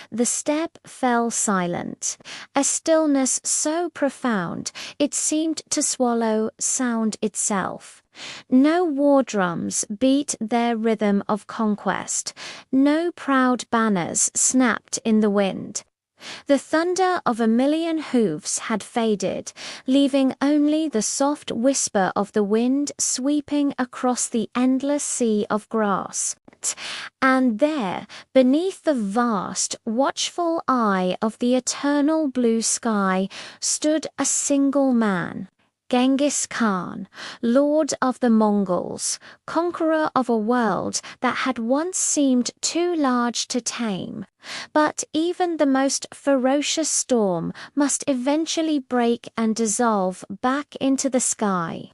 The steppe fell silent, a stillness so profound it seemed to swallow sound itself. No war drums beat their rhythm of conquest, no proud banners snapped in the wind. The thunder of a million hoofs had faded, leaving only the soft whisper of the wind sweeping across the endless sea of grass. And there, beneath the vast, watchful eye of the eternal blue sky, stood a single man. Genghis Khan, lord of the Mongols, conqueror of a world that had once seemed too large to tame. But even the most ferocious storm must eventually break and dissolve back into the sky.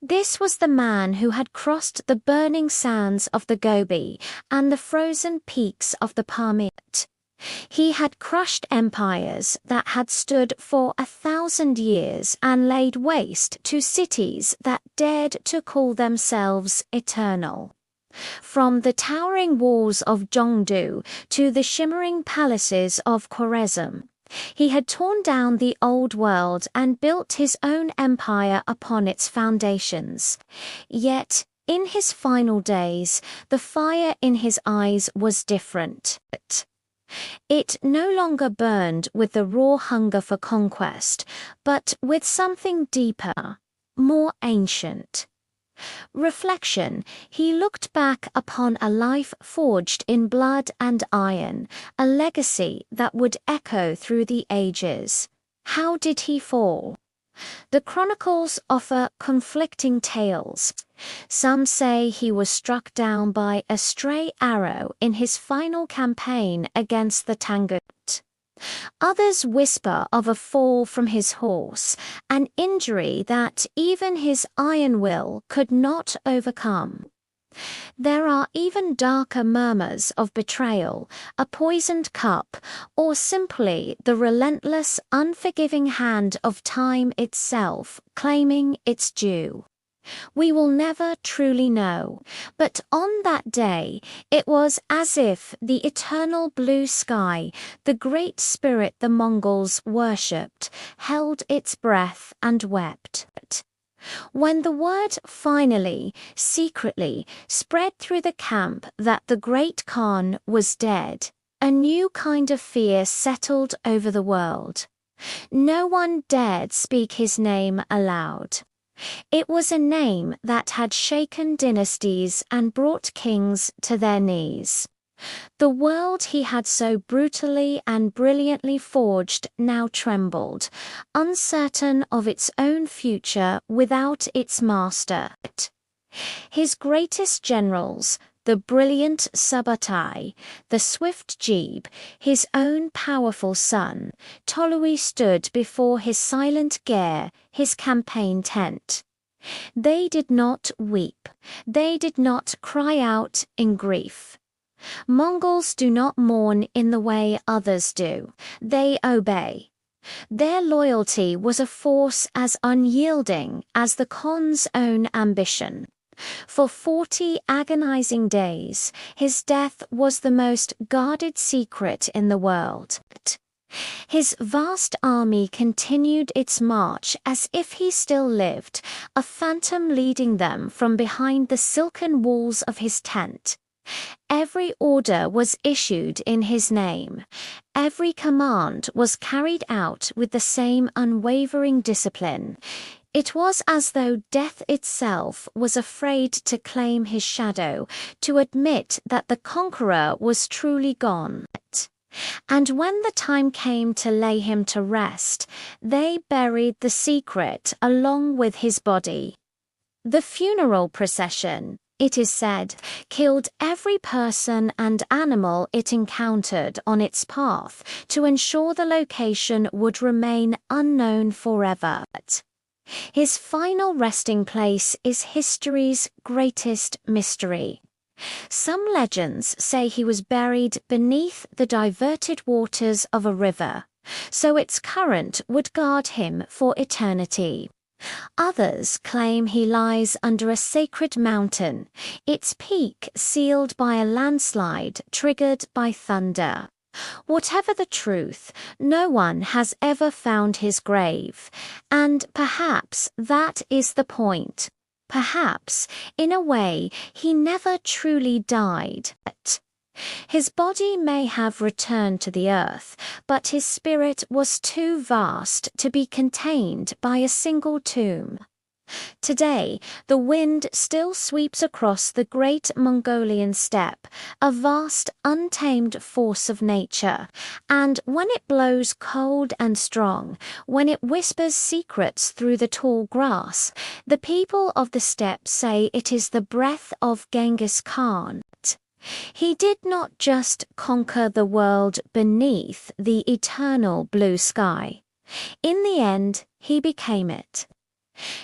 This was the man who had crossed the burning sands of the Gobi and the frozen peaks of the Pamir. He had crushed empires that had stood for 1,000 years and laid waste to cities that dared to call themselves eternal. From the towering walls of Zhongdu to the shimmering palaces of Khwarezm, he had torn down the old world and built his own empire upon its foundations. Yet, in his final days, the fire in his eyes was different. It no longer burned with the raw hunger for conquest, but with something deeper, more ancient. Reflection, he looked back upon a life forged in blood and iron, a legacy that would echo through the ages. How did he fall? The chronicles offer conflicting tales. Some say he was struck down by a stray arrow in his final campaign against the Tangut. Others whisper of a fall from his horse, an injury that even his iron will could not overcome. There are even darker murmurs of betrayal, a poisoned cup, or simply the relentless, unforgiving hand of time itself claiming its due. We will never truly know, but on that day it was as if the eternal blue sky, the great spirit the Mongols worshipped, held its breath and wept. When the word finally, secretly, spread through the camp that the great Khan was dead, a new kind of fear settled over the world. No one dared speak his name aloud. It was a name that had shaken dynasties and brought kings to their knees. The world he had so brutally and brilliantly forged now trembled, uncertain of its own future without its master. His greatest generals, the brilliant Subutai, the swift Jebe, his own powerful son, Tolui, stood before his silent Ger, his campaign tent. They did not weep. They did not cry out in grief. Mongols do not mourn in the way others do. They obey. Their loyalty was a force as unyielding as the Khan's own ambition. For 40 agonizing days, his death was the most guarded secret in the world. His vast army continued its march as if he still lived, a phantom leading them from behind the silken walls of his tent. Every order was issued in his name. Every command was carried out with the same unwavering discipline. It was as though death itself was afraid to claim his shadow, to admit that the conqueror was truly gone. And when the time came to lay him to rest, they buried the secret along with his body. The funeral procession, it is said, killed every person and animal it encountered on its path to ensure the location would remain unknown forever. His final resting place is history's greatest mystery. Some legends say he was buried beneath the diverted waters of a river, so its current would guard him for eternity. Others claim he lies under a sacred mountain, its peak sealed by a landslide triggered by thunder. Whatever the truth, no one has ever found his grave, and perhaps that is the point. Perhaps, in a way, he never truly died. His body may have returned to the earth, but his spirit was too vast to be contained by a single tomb. Today, the wind still sweeps across the great Mongolian steppe, a vast, untamed force of nature, and when it blows cold and strong, when it whispers secrets through the tall grass, the people of the steppe say it is the breath of Genghis Khan. He did not just conquer the world beneath the eternal blue sky. In the end, he became it.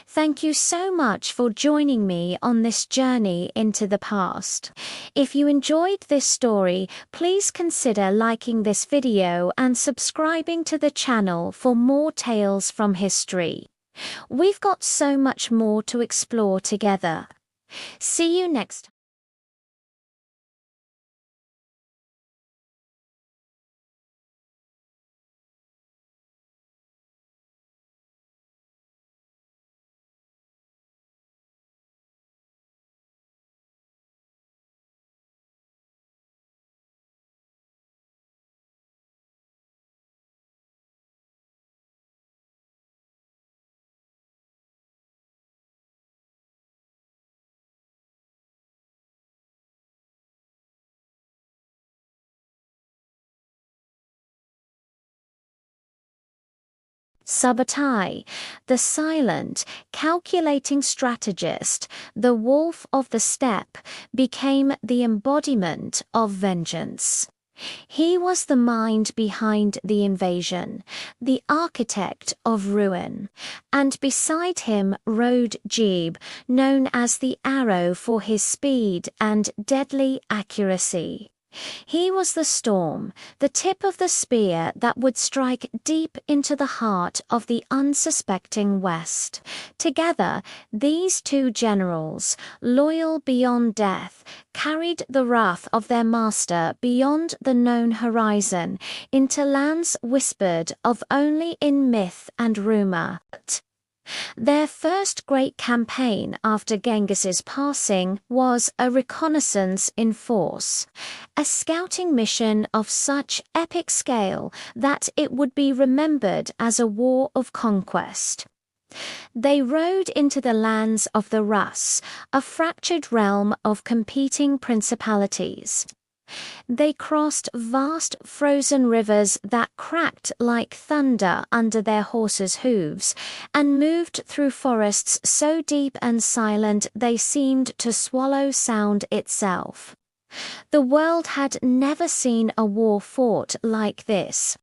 Thank you so much for joining me on this journey into the past. If you enjoyed this story, please consider liking this video and subscribing to the channel for more tales from history. We've got so much more to explore together. See you next time. Sabbatai, the silent, calculating strategist, the wolf of the steppe, became the embodiment of vengeance. He was the mind behind the invasion, the architect of ruin, and beside him rode Jebe, known as the arrow for his speed and deadly accuracy. He was the storm, the tip of the spear that would strike deep into the heart of the unsuspecting West. Together, these two generals, loyal beyond death, carried the wrath of their master beyond the known horizon into lands whispered of only in myth and rumor. Their first great campaign after Genghis's passing was a reconnaissance in force, a scouting mission of such epic scale that it would be remembered as a war of conquest. They rode into the lands of the Rus, a fractured realm of competing principalities. They crossed vast frozen rivers that cracked like thunder under their horses' hooves, and moved through forests so deep and silent they seemed to swallow sound itself. The world had never seen a war fought like this.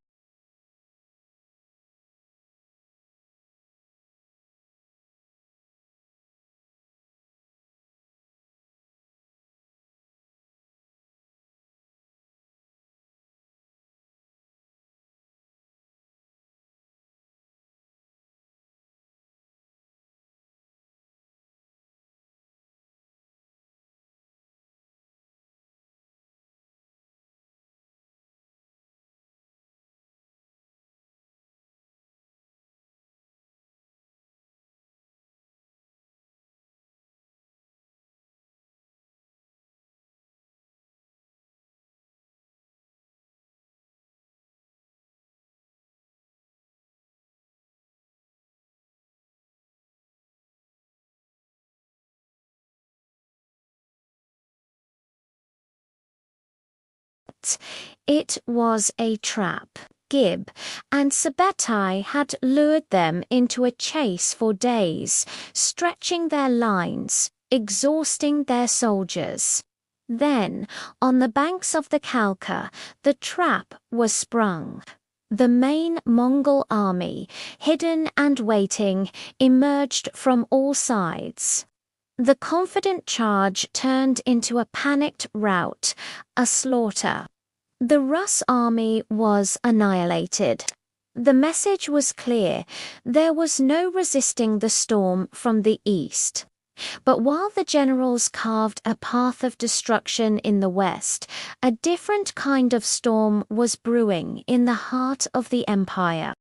it. It was a trap. Gib and Sabbatai had lured them into a chase for days, stretching their lines, exhausting their soldiers. Then, on the banks of the Kalka, the trap was sprung. The main Mongol army, hidden and waiting, emerged from all sides. The confident charge turned into a panicked rout, a slaughter. The Rus army was annihilated. The message was clear: there was no resisting the storm from the east. But while the generals carved a path of destruction in the west, a different kind of storm was brewing in the heart of the empire.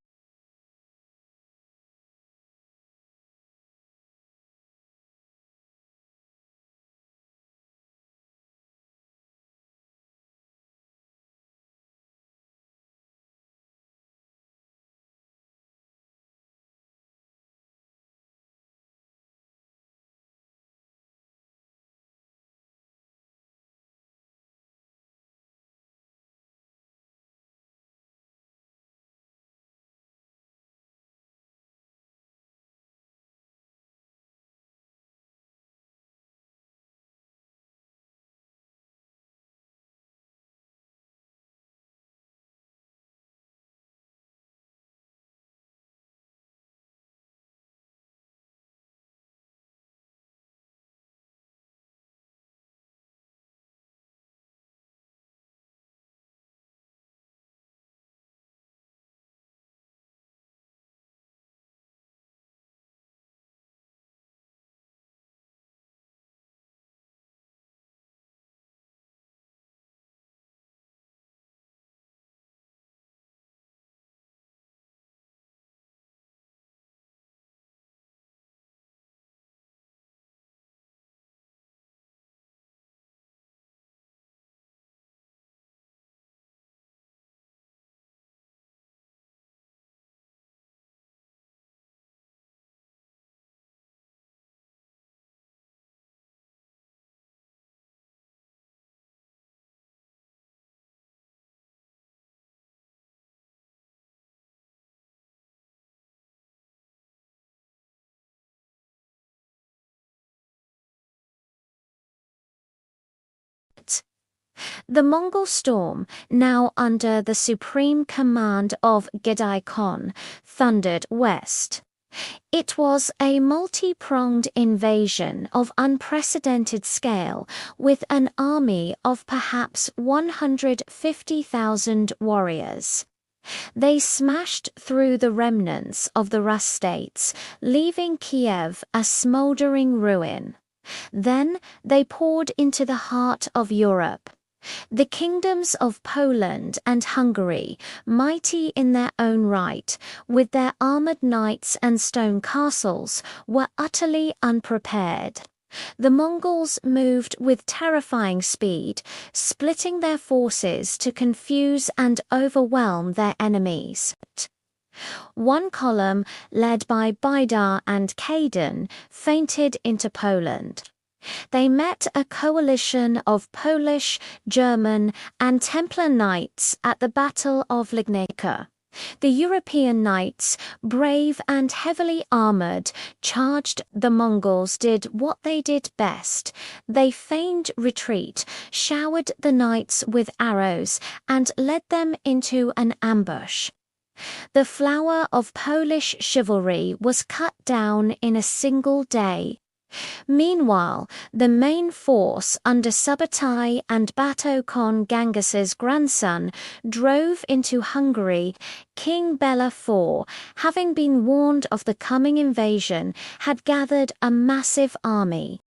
The Mongol storm, now under the supreme command of Genghis Khan, thundered west. It was a multi-pronged invasion of unprecedented scale, with an army of perhaps 150,000 warriors. They smashed through the remnants of the Rus states, leaving Kiev a smoldering ruin. Then they poured into the heart of Europe. The kingdoms of Poland and Hungary, mighty in their own right, with their armored knights and stone castles, were utterly unprepared. The Mongols moved with terrifying speed, splitting their forces to confuse and overwhelm their enemies. One column, led by Baidar and Kaidan, feinted into Poland. They met a coalition of Polish, German, and Templar knights at the Battle of Legnica. The European knights, brave and heavily armored, charged. The Mongols did what they did best. They feigned retreat, showered the knights with arrows, and led them into an ambush. The flower of Polish chivalry was cut down in a single day. Meanwhile, the main force under Sabbatai and Bato Khan, Genghis's grandson, drove into Hungary. King Bela IV, having been warned of the coming invasion, had gathered a massive army.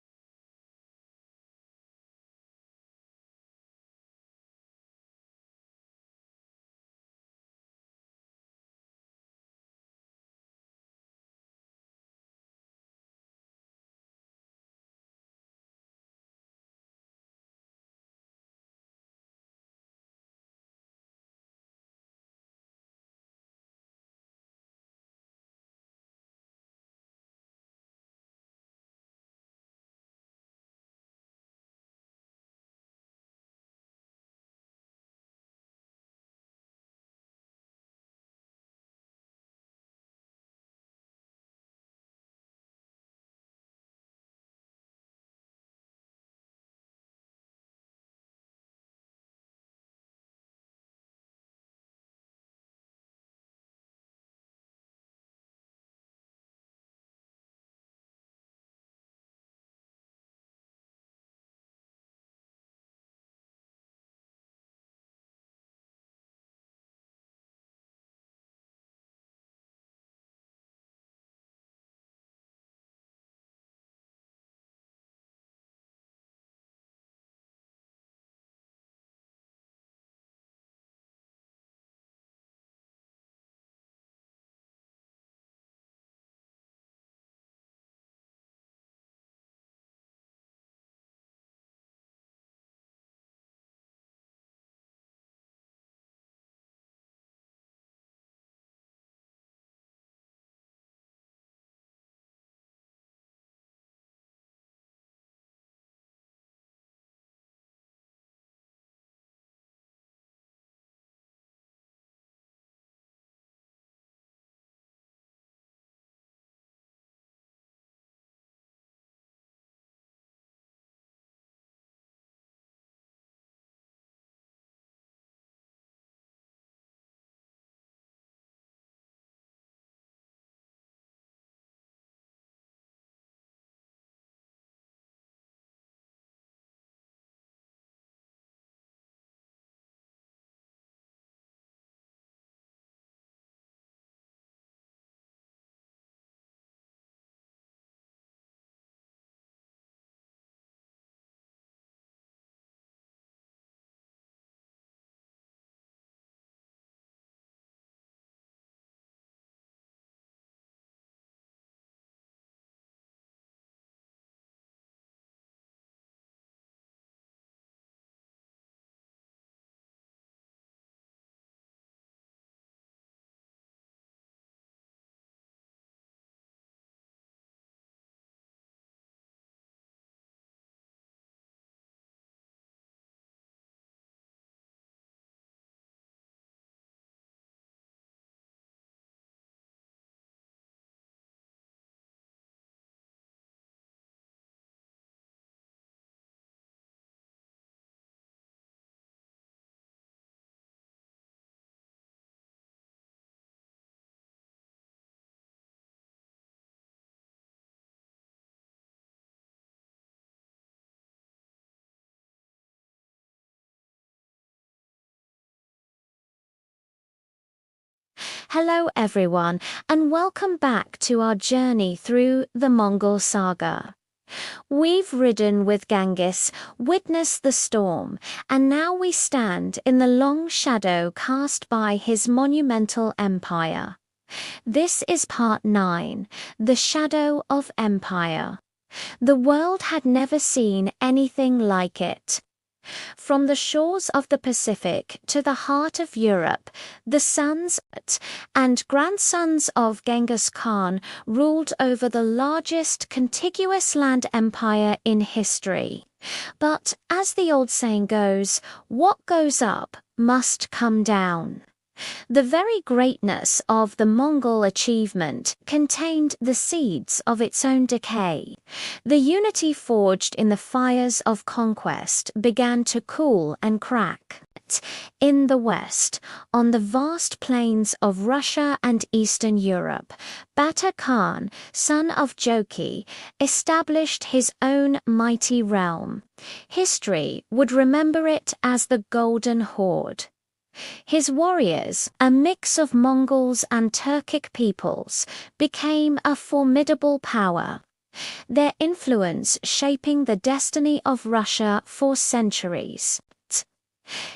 Hello everyone, and welcome back to our journey through the Mongol saga. We've ridden with Genghis, witnessed the storm, and now we stand in the long shadow cast by his monumental empire. This is part 9, The Shadow of Empire. The world had never seen anything like it. From the shores of the Pacific to the heart of Europe, the sons and grandsons of Genghis Khan ruled over the largest contiguous land empire in history. But as the old saying goes, what goes up must come down. The very greatness of the Mongol achievement contained the seeds of its own decay. The unity forged in the fires of conquest began to cool and crack. In the west, on the vast plains of Russia and Eastern Europe, Bata Khan, son of Joki, established his own mighty realm. History would remember it as the Golden Horde. His warriors, a mix of Mongols and Turkic peoples, became a formidable power, their influence shaping the destiny of Russia for centuries.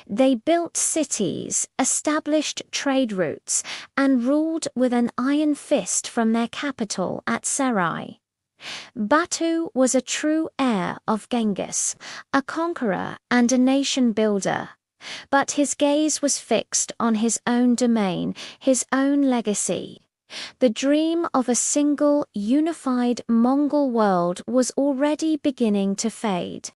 They built cities, established trade routes, and ruled with an iron fist from their capital at Sarai. Batu was a true heir of Genghis, a conqueror and a nation builder. But his gaze was fixed on his own domain, his own legacy. The dream of a single, unified Mongol world was already beginning to fade.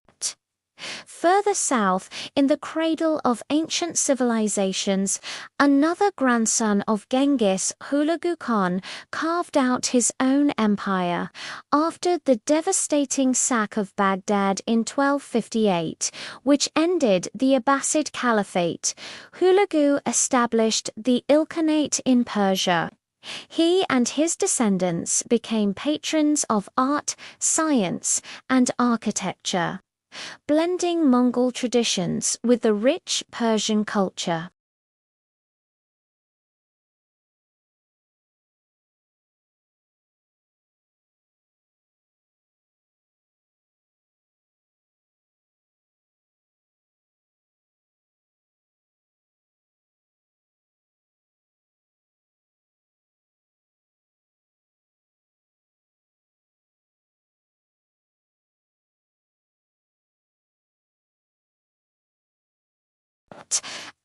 Further south, in the cradle of ancient civilizations, another grandson of Genghis, Hulagu Khan, carved out his own empire. After the devastating sack of Baghdad in 1258, which ended the Abbasid Caliphate, Hulagu established the Ilkhanate in Persia. He and his descendants became patrons of art, science, and architecture, blending Mongol traditions with the rich Persian culture.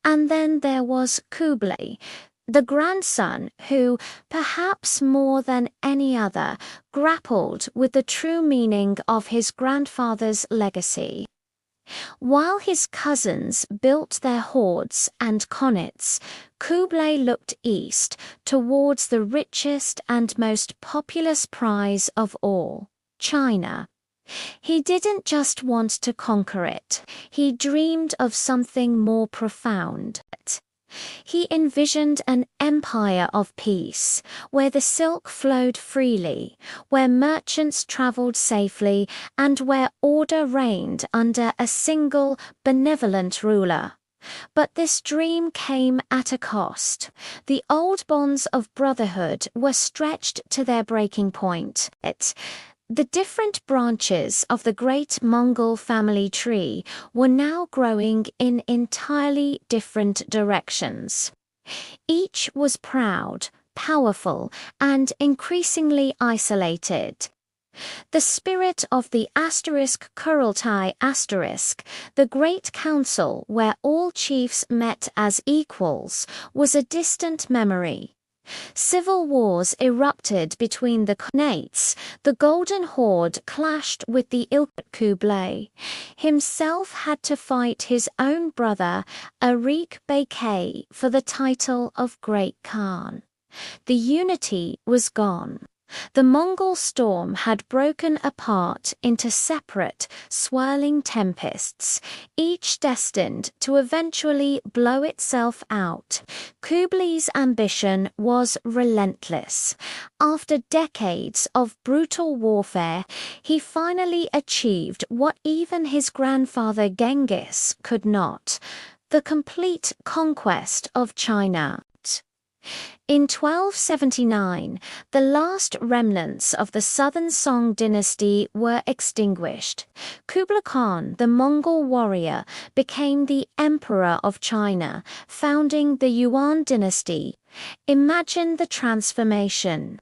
And then there was Kublai, the grandson who, perhaps more than any other, grappled with the true meaning of his grandfather's legacy. While his cousins built their hordes and khanats, Kublai looked east towards the richest and most populous prize of all, China. He didn't just want to conquer it, he dreamed of something more profound. He envisioned an empire of peace, where the silk flowed freely, where merchants traveled safely, and where order reigned under a single, benevolent ruler. But this dream came at a cost. The old bonds of brotherhood were stretched to their breaking point. The different branches of the great Mongol family tree were now growing in entirely different directions. Each was proud, powerful, and increasingly isolated. The spirit of the Kurultai the great council where all chiefs met as equals, was a distant memory. Civil wars erupted between the khanates. The Golden Horde clashed with the Ilkhanate. Kublai himself had to fight his own brother, Arik Bey, for the title of Great Khan. The unity was gone. The Mongol storm had broken apart into separate, swirling tempests, each destined to eventually blow itself out. Kublai's ambition was relentless. After decades of brutal warfare, he finally achieved what even his grandfather Genghis could not: the complete conquest of China. In 1279, the last remnants of the southern Song dynasty were extinguished. Kublai Khan, the Mongol warrior, became the Emperor of China, founding the Yuan dynasty. Imagine the transformation.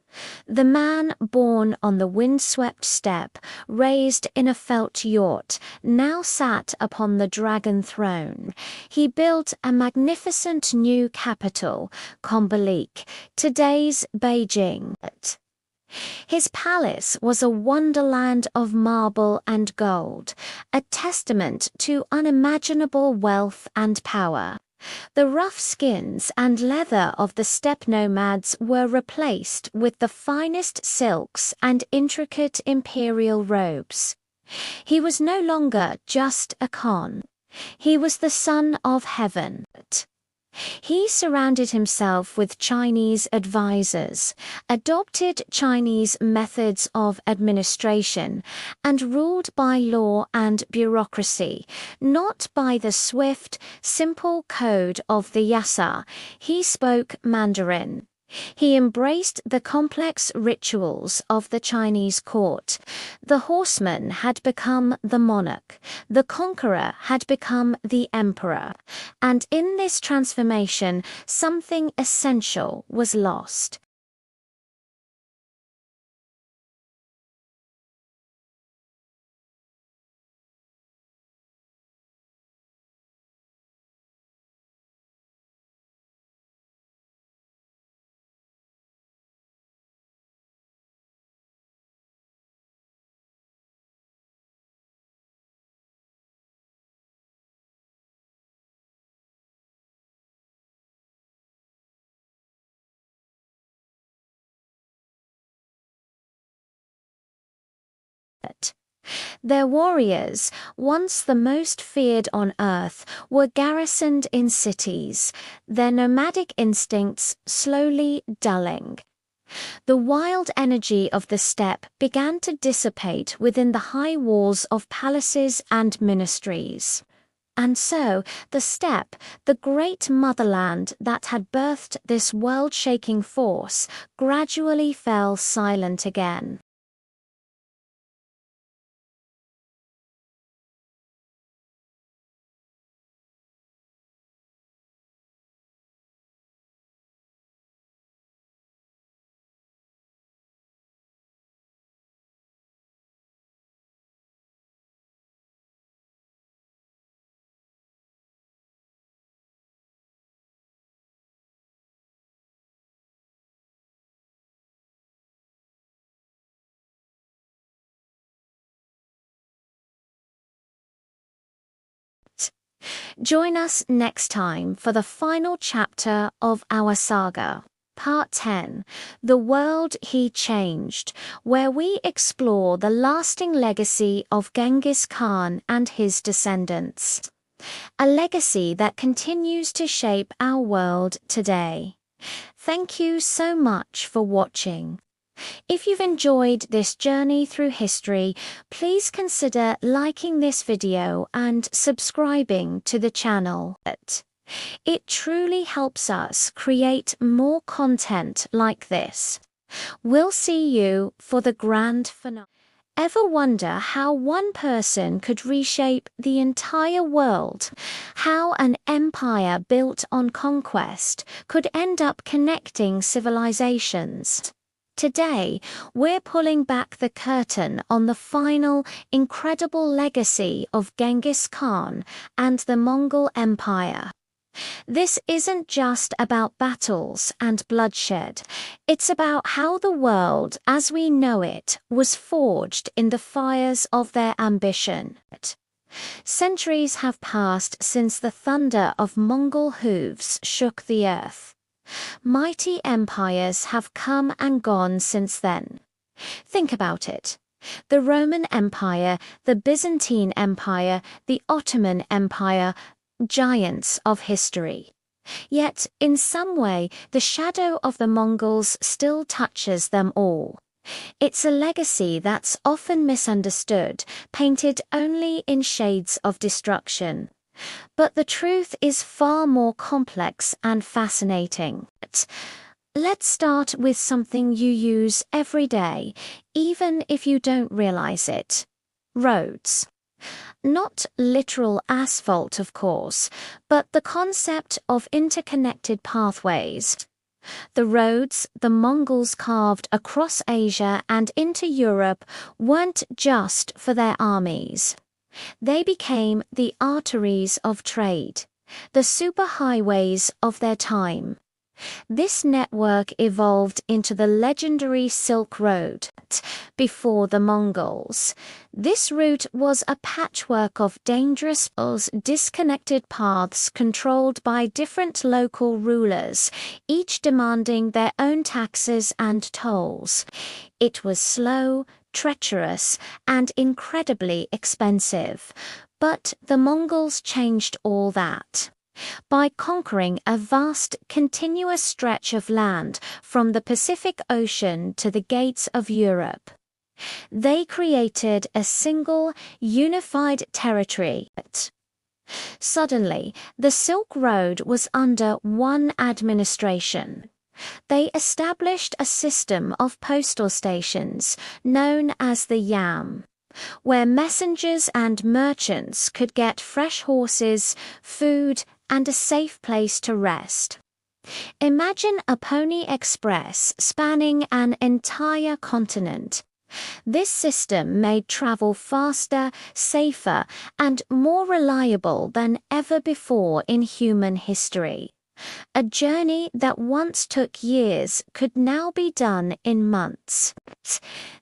The man born on the windswept steppe, raised in a felt yacht, now sat upon the dragon throne. He built a magnificent new capital, Khombolek, today's Beijing. His palace was a wonderland of marble and gold, a testament to unimaginable wealth and power. The rough skins and leather of the steppe nomads were replaced with the finest silks and intricate imperial robes. He was no longer just a Khan. He was the son of heaven. He surrounded himself with Chinese advisors, adopted Chinese methods of administration, and ruled by law and bureaucracy, not by the swift, simple code of the yasa. He spoke Mandarin. He embraced the complex rituals of the Chinese court. The horseman had become the monarch, the conqueror had become the emperor, and in this transformation, something essential was lost. Their warriors, once the most feared on earth, were garrisoned in cities, their nomadic instincts slowly dulling. The wild energy of the steppe began to dissipate within the high walls of palaces and ministries. And so, the steppe, the great motherland that had birthed this world-shaking force, gradually fell silent again. Join us next time for the final chapter of our saga, Part 10, The World He Changed, where we explore the lasting legacy of Genghis Khan and his descendants. A legacy that continues to shape our world today. Thank you so much for watching. If you've enjoyed this journey through history, please consider liking this video and subscribing to the channel. It truly helps us create more content like this. We'll see you for the grand finale. Ever wonder how one person could reshape the entire world? How an empire built on conquest could end up connecting civilizations? Today, we're pulling back the curtain on the final, incredible legacy of Genghis Khan and the Mongol Empire. This isn't just about battles and bloodshed. It's about how the world, as we know it, was forged in the fires of their ambition. Centuries have passed since the thunder of Mongol hooves shook the earth. Mighty empires have come and gone since then. Think about it. The Roman Empire, the Byzantine Empire, the Ottoman Empire, giants of history. Yet, in some way, the shadow of the Mongols still touches them all. It's a legacy that's often misunderstood, painted only in shades of destruction. But the truth is far more complex and fascinating. Let's start with something you use every day, even if you don't realize it. Roads. Not literal asphalt, of course, but the concept of interconnected pathways. The roads the Mongols carved across Asia and into Europe weren't just for their armies. They became the arteries of trade, the superhighways of their time. This network evolved into the legendary Silk Road before the Mongols. This route was a patchwork of dangerous, disconnected paths controlled by different local rulers, each demanding their own taxes and tolls. It was slow, treacherous, and incredibly expensive. But the Mongols changed all that by conquering a vast, continuous stretch of land from the Pacific Ocean to the gates of Europe. They created a single, unified territory. Suddenly, the Silk Road was under one administration. They established a system of postal stations known as the Yam, where messengers and merchants could get fresh horses, food, and a safe place to rest. Imagine a pony express spanning an entire continent. This system made travel faster, safer, and more reliable than ever before in human history. A journey that once took years could now be done in months.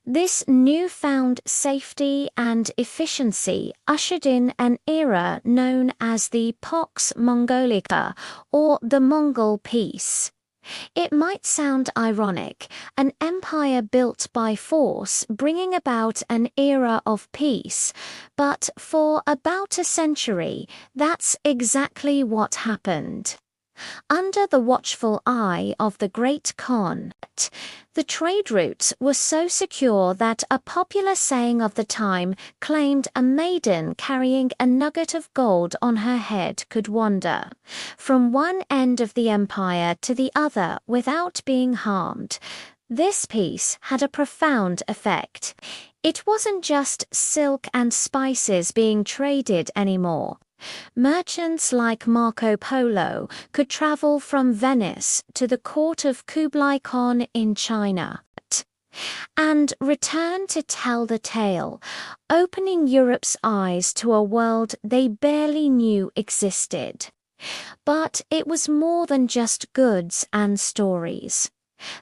This newfound safety and efficiency ushered in an era known as the Pax Mongolica, or the Mongol Peace. It might sound ironic, an empire built by force bringing about an era of peace, but for about a century, that's exactly what happened. Under the watchful eye of the Great Khan, the trade routes were so secure that a popular saying of the time claimed a maiden carrying a nugget of gold on her head could wander from one end of the empire to the other without being harmed. This peace had a profound effect. It wasn't just silk and spices being traded anymore. Merchants like Marco Polo could travel from Venice to the court of Kublai Khan in China and return to tell the tale, opening Europe's eyes to a world they barely knew existed. But it was more than just goods and stories.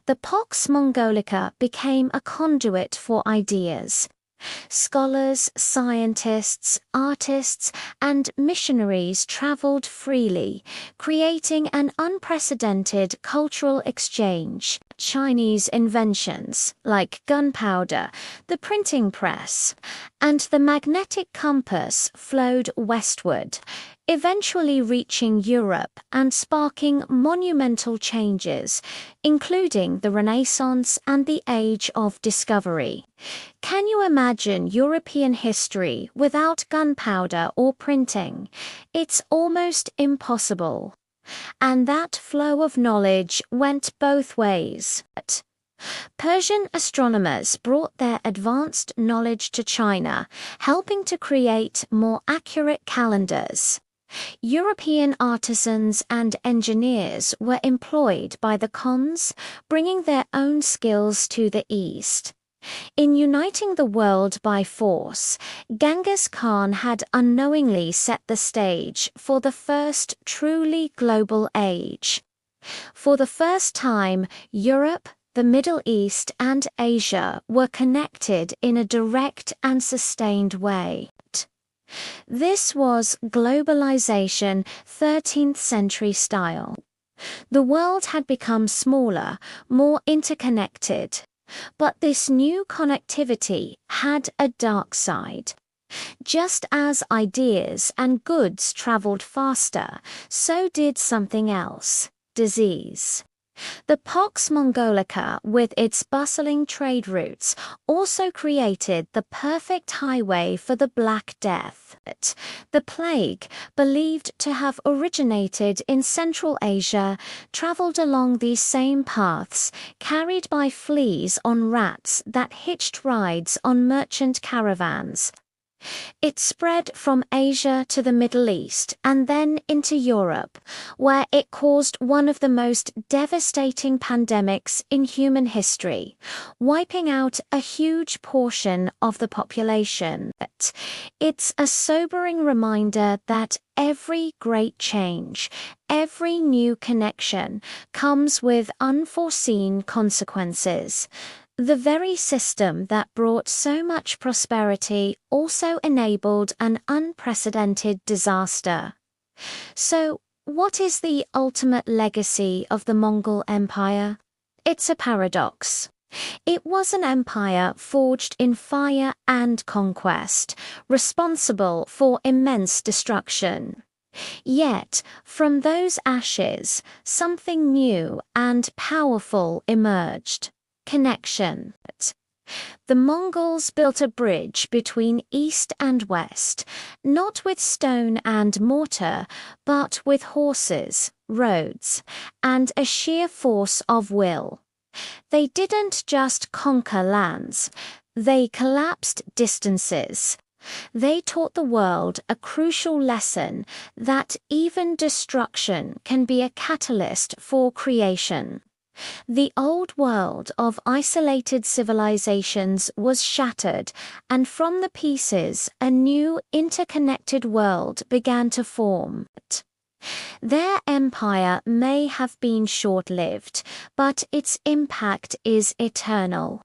The Pax Mongolica became a conduit for ideas. Scholars, scientists, artists, and missionaries traveled freely, creating an unprecedented cultural exchange. Chinese inventions like gunpowder, the printing press, and the magnetic compass flowed westward, eventually reaching Europe and sparking monumental changes, including the Renaissance and the Age of Discovery. Can you imagine European history without gunpowder or printing? It's almost impossible. And that flow of knowledge went both ways. Persian astronomers brought their advanced knowledge to China, helping to create more accurate calendars. European artisans and engineers were employed by the Khans, bringing their own skills to the East. In uniting the world by force, Genghis Khan had unknowingly set the stage for the first truly global age. For the first time, Europe, the Middle East, and Asia were connected in a direct and sustained way. This was globalization 13th century style. The world had become smaller, more interconnected. But this new connectivity had a dark side. Just as ideas and goods traveled faster, so did something else: disease. The Pax Mongolica, with its bustling trade routes, also created the perfect highway for the Black Death. The plague, believed to have originated in Central Asia, traveled along these same paths, carried by fleas on rats that hitched rides on merchant caravans. It spread from Asia to the Middle East and then into Europe, where it caused one of the most devastating pandemics in human history, wiping out a huge portion of the population. It's a sobering reminder that every great change, every new connection, comes with unforeseen consequences. The very system that brought so much prosperity also enabled an unprecedented disaster. So, what is the ultimate legacy of the Mongol Empire? It's a paradox. It was an empire forged in fire and conquest, responsible for immense destruction. Yet, from those ashes, something new and powerful emerged. Connection. The Mongols built a bridge between East and West, not with stone and mortar, but with horses, roads, and a sheer force of will. They didn't just conquer lands, they collapsed distances. They taught the world a crucial lesson that even destruction can be a catalyst for creation. The old world of isolated civilizations was shattered, and from the pieces a new interconnected world began to form. Their empire may have been short-lived, but its impact is eternal.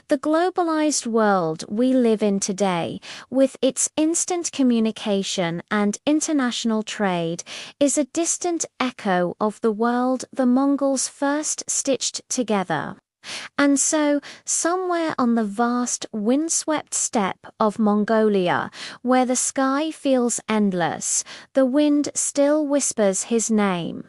The globalized world we live in today, with its instant communication and international trade, is a distant echo of the world the Mongols first stitched together. And so, somewhere on the vast windswept steppe of Mongolia, where the sky feels endless, the wind still whispers his name,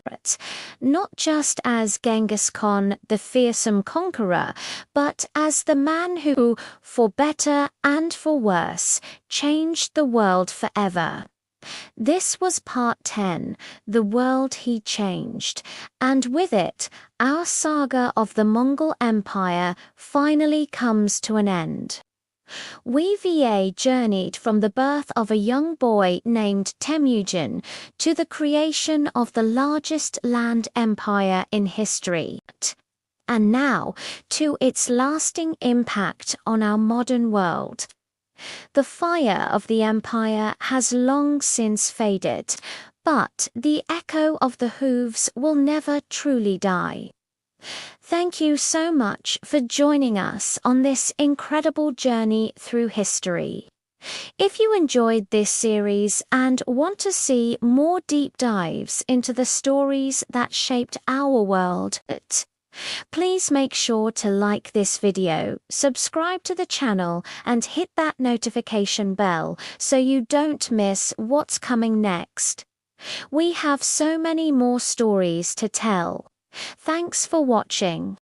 not just as Genghis Khan, the fearsome conqueror, but as the man who, for better and for worse, changed the world forever. This was part 10, The World He Changed, and with it, our saga of the Mongol Empire finally comes to an end. We journeyed from the birth of a young boy named Temujin to the creation of the largest land empire in history, and now to its lasting impact on our modern world. The fire of the empire has long since faded, but the echo of the hooves will never truly die. Thank you so much for joining us on this incredible journey through history. If you enjoyed this series and want to see more deep dives into the stories that shaped our world, please make sure to like this video, subscribe to the channel, and hit that notification bell so you don't miss what's coming next. We have so many more stories to tell. Thanks for watching.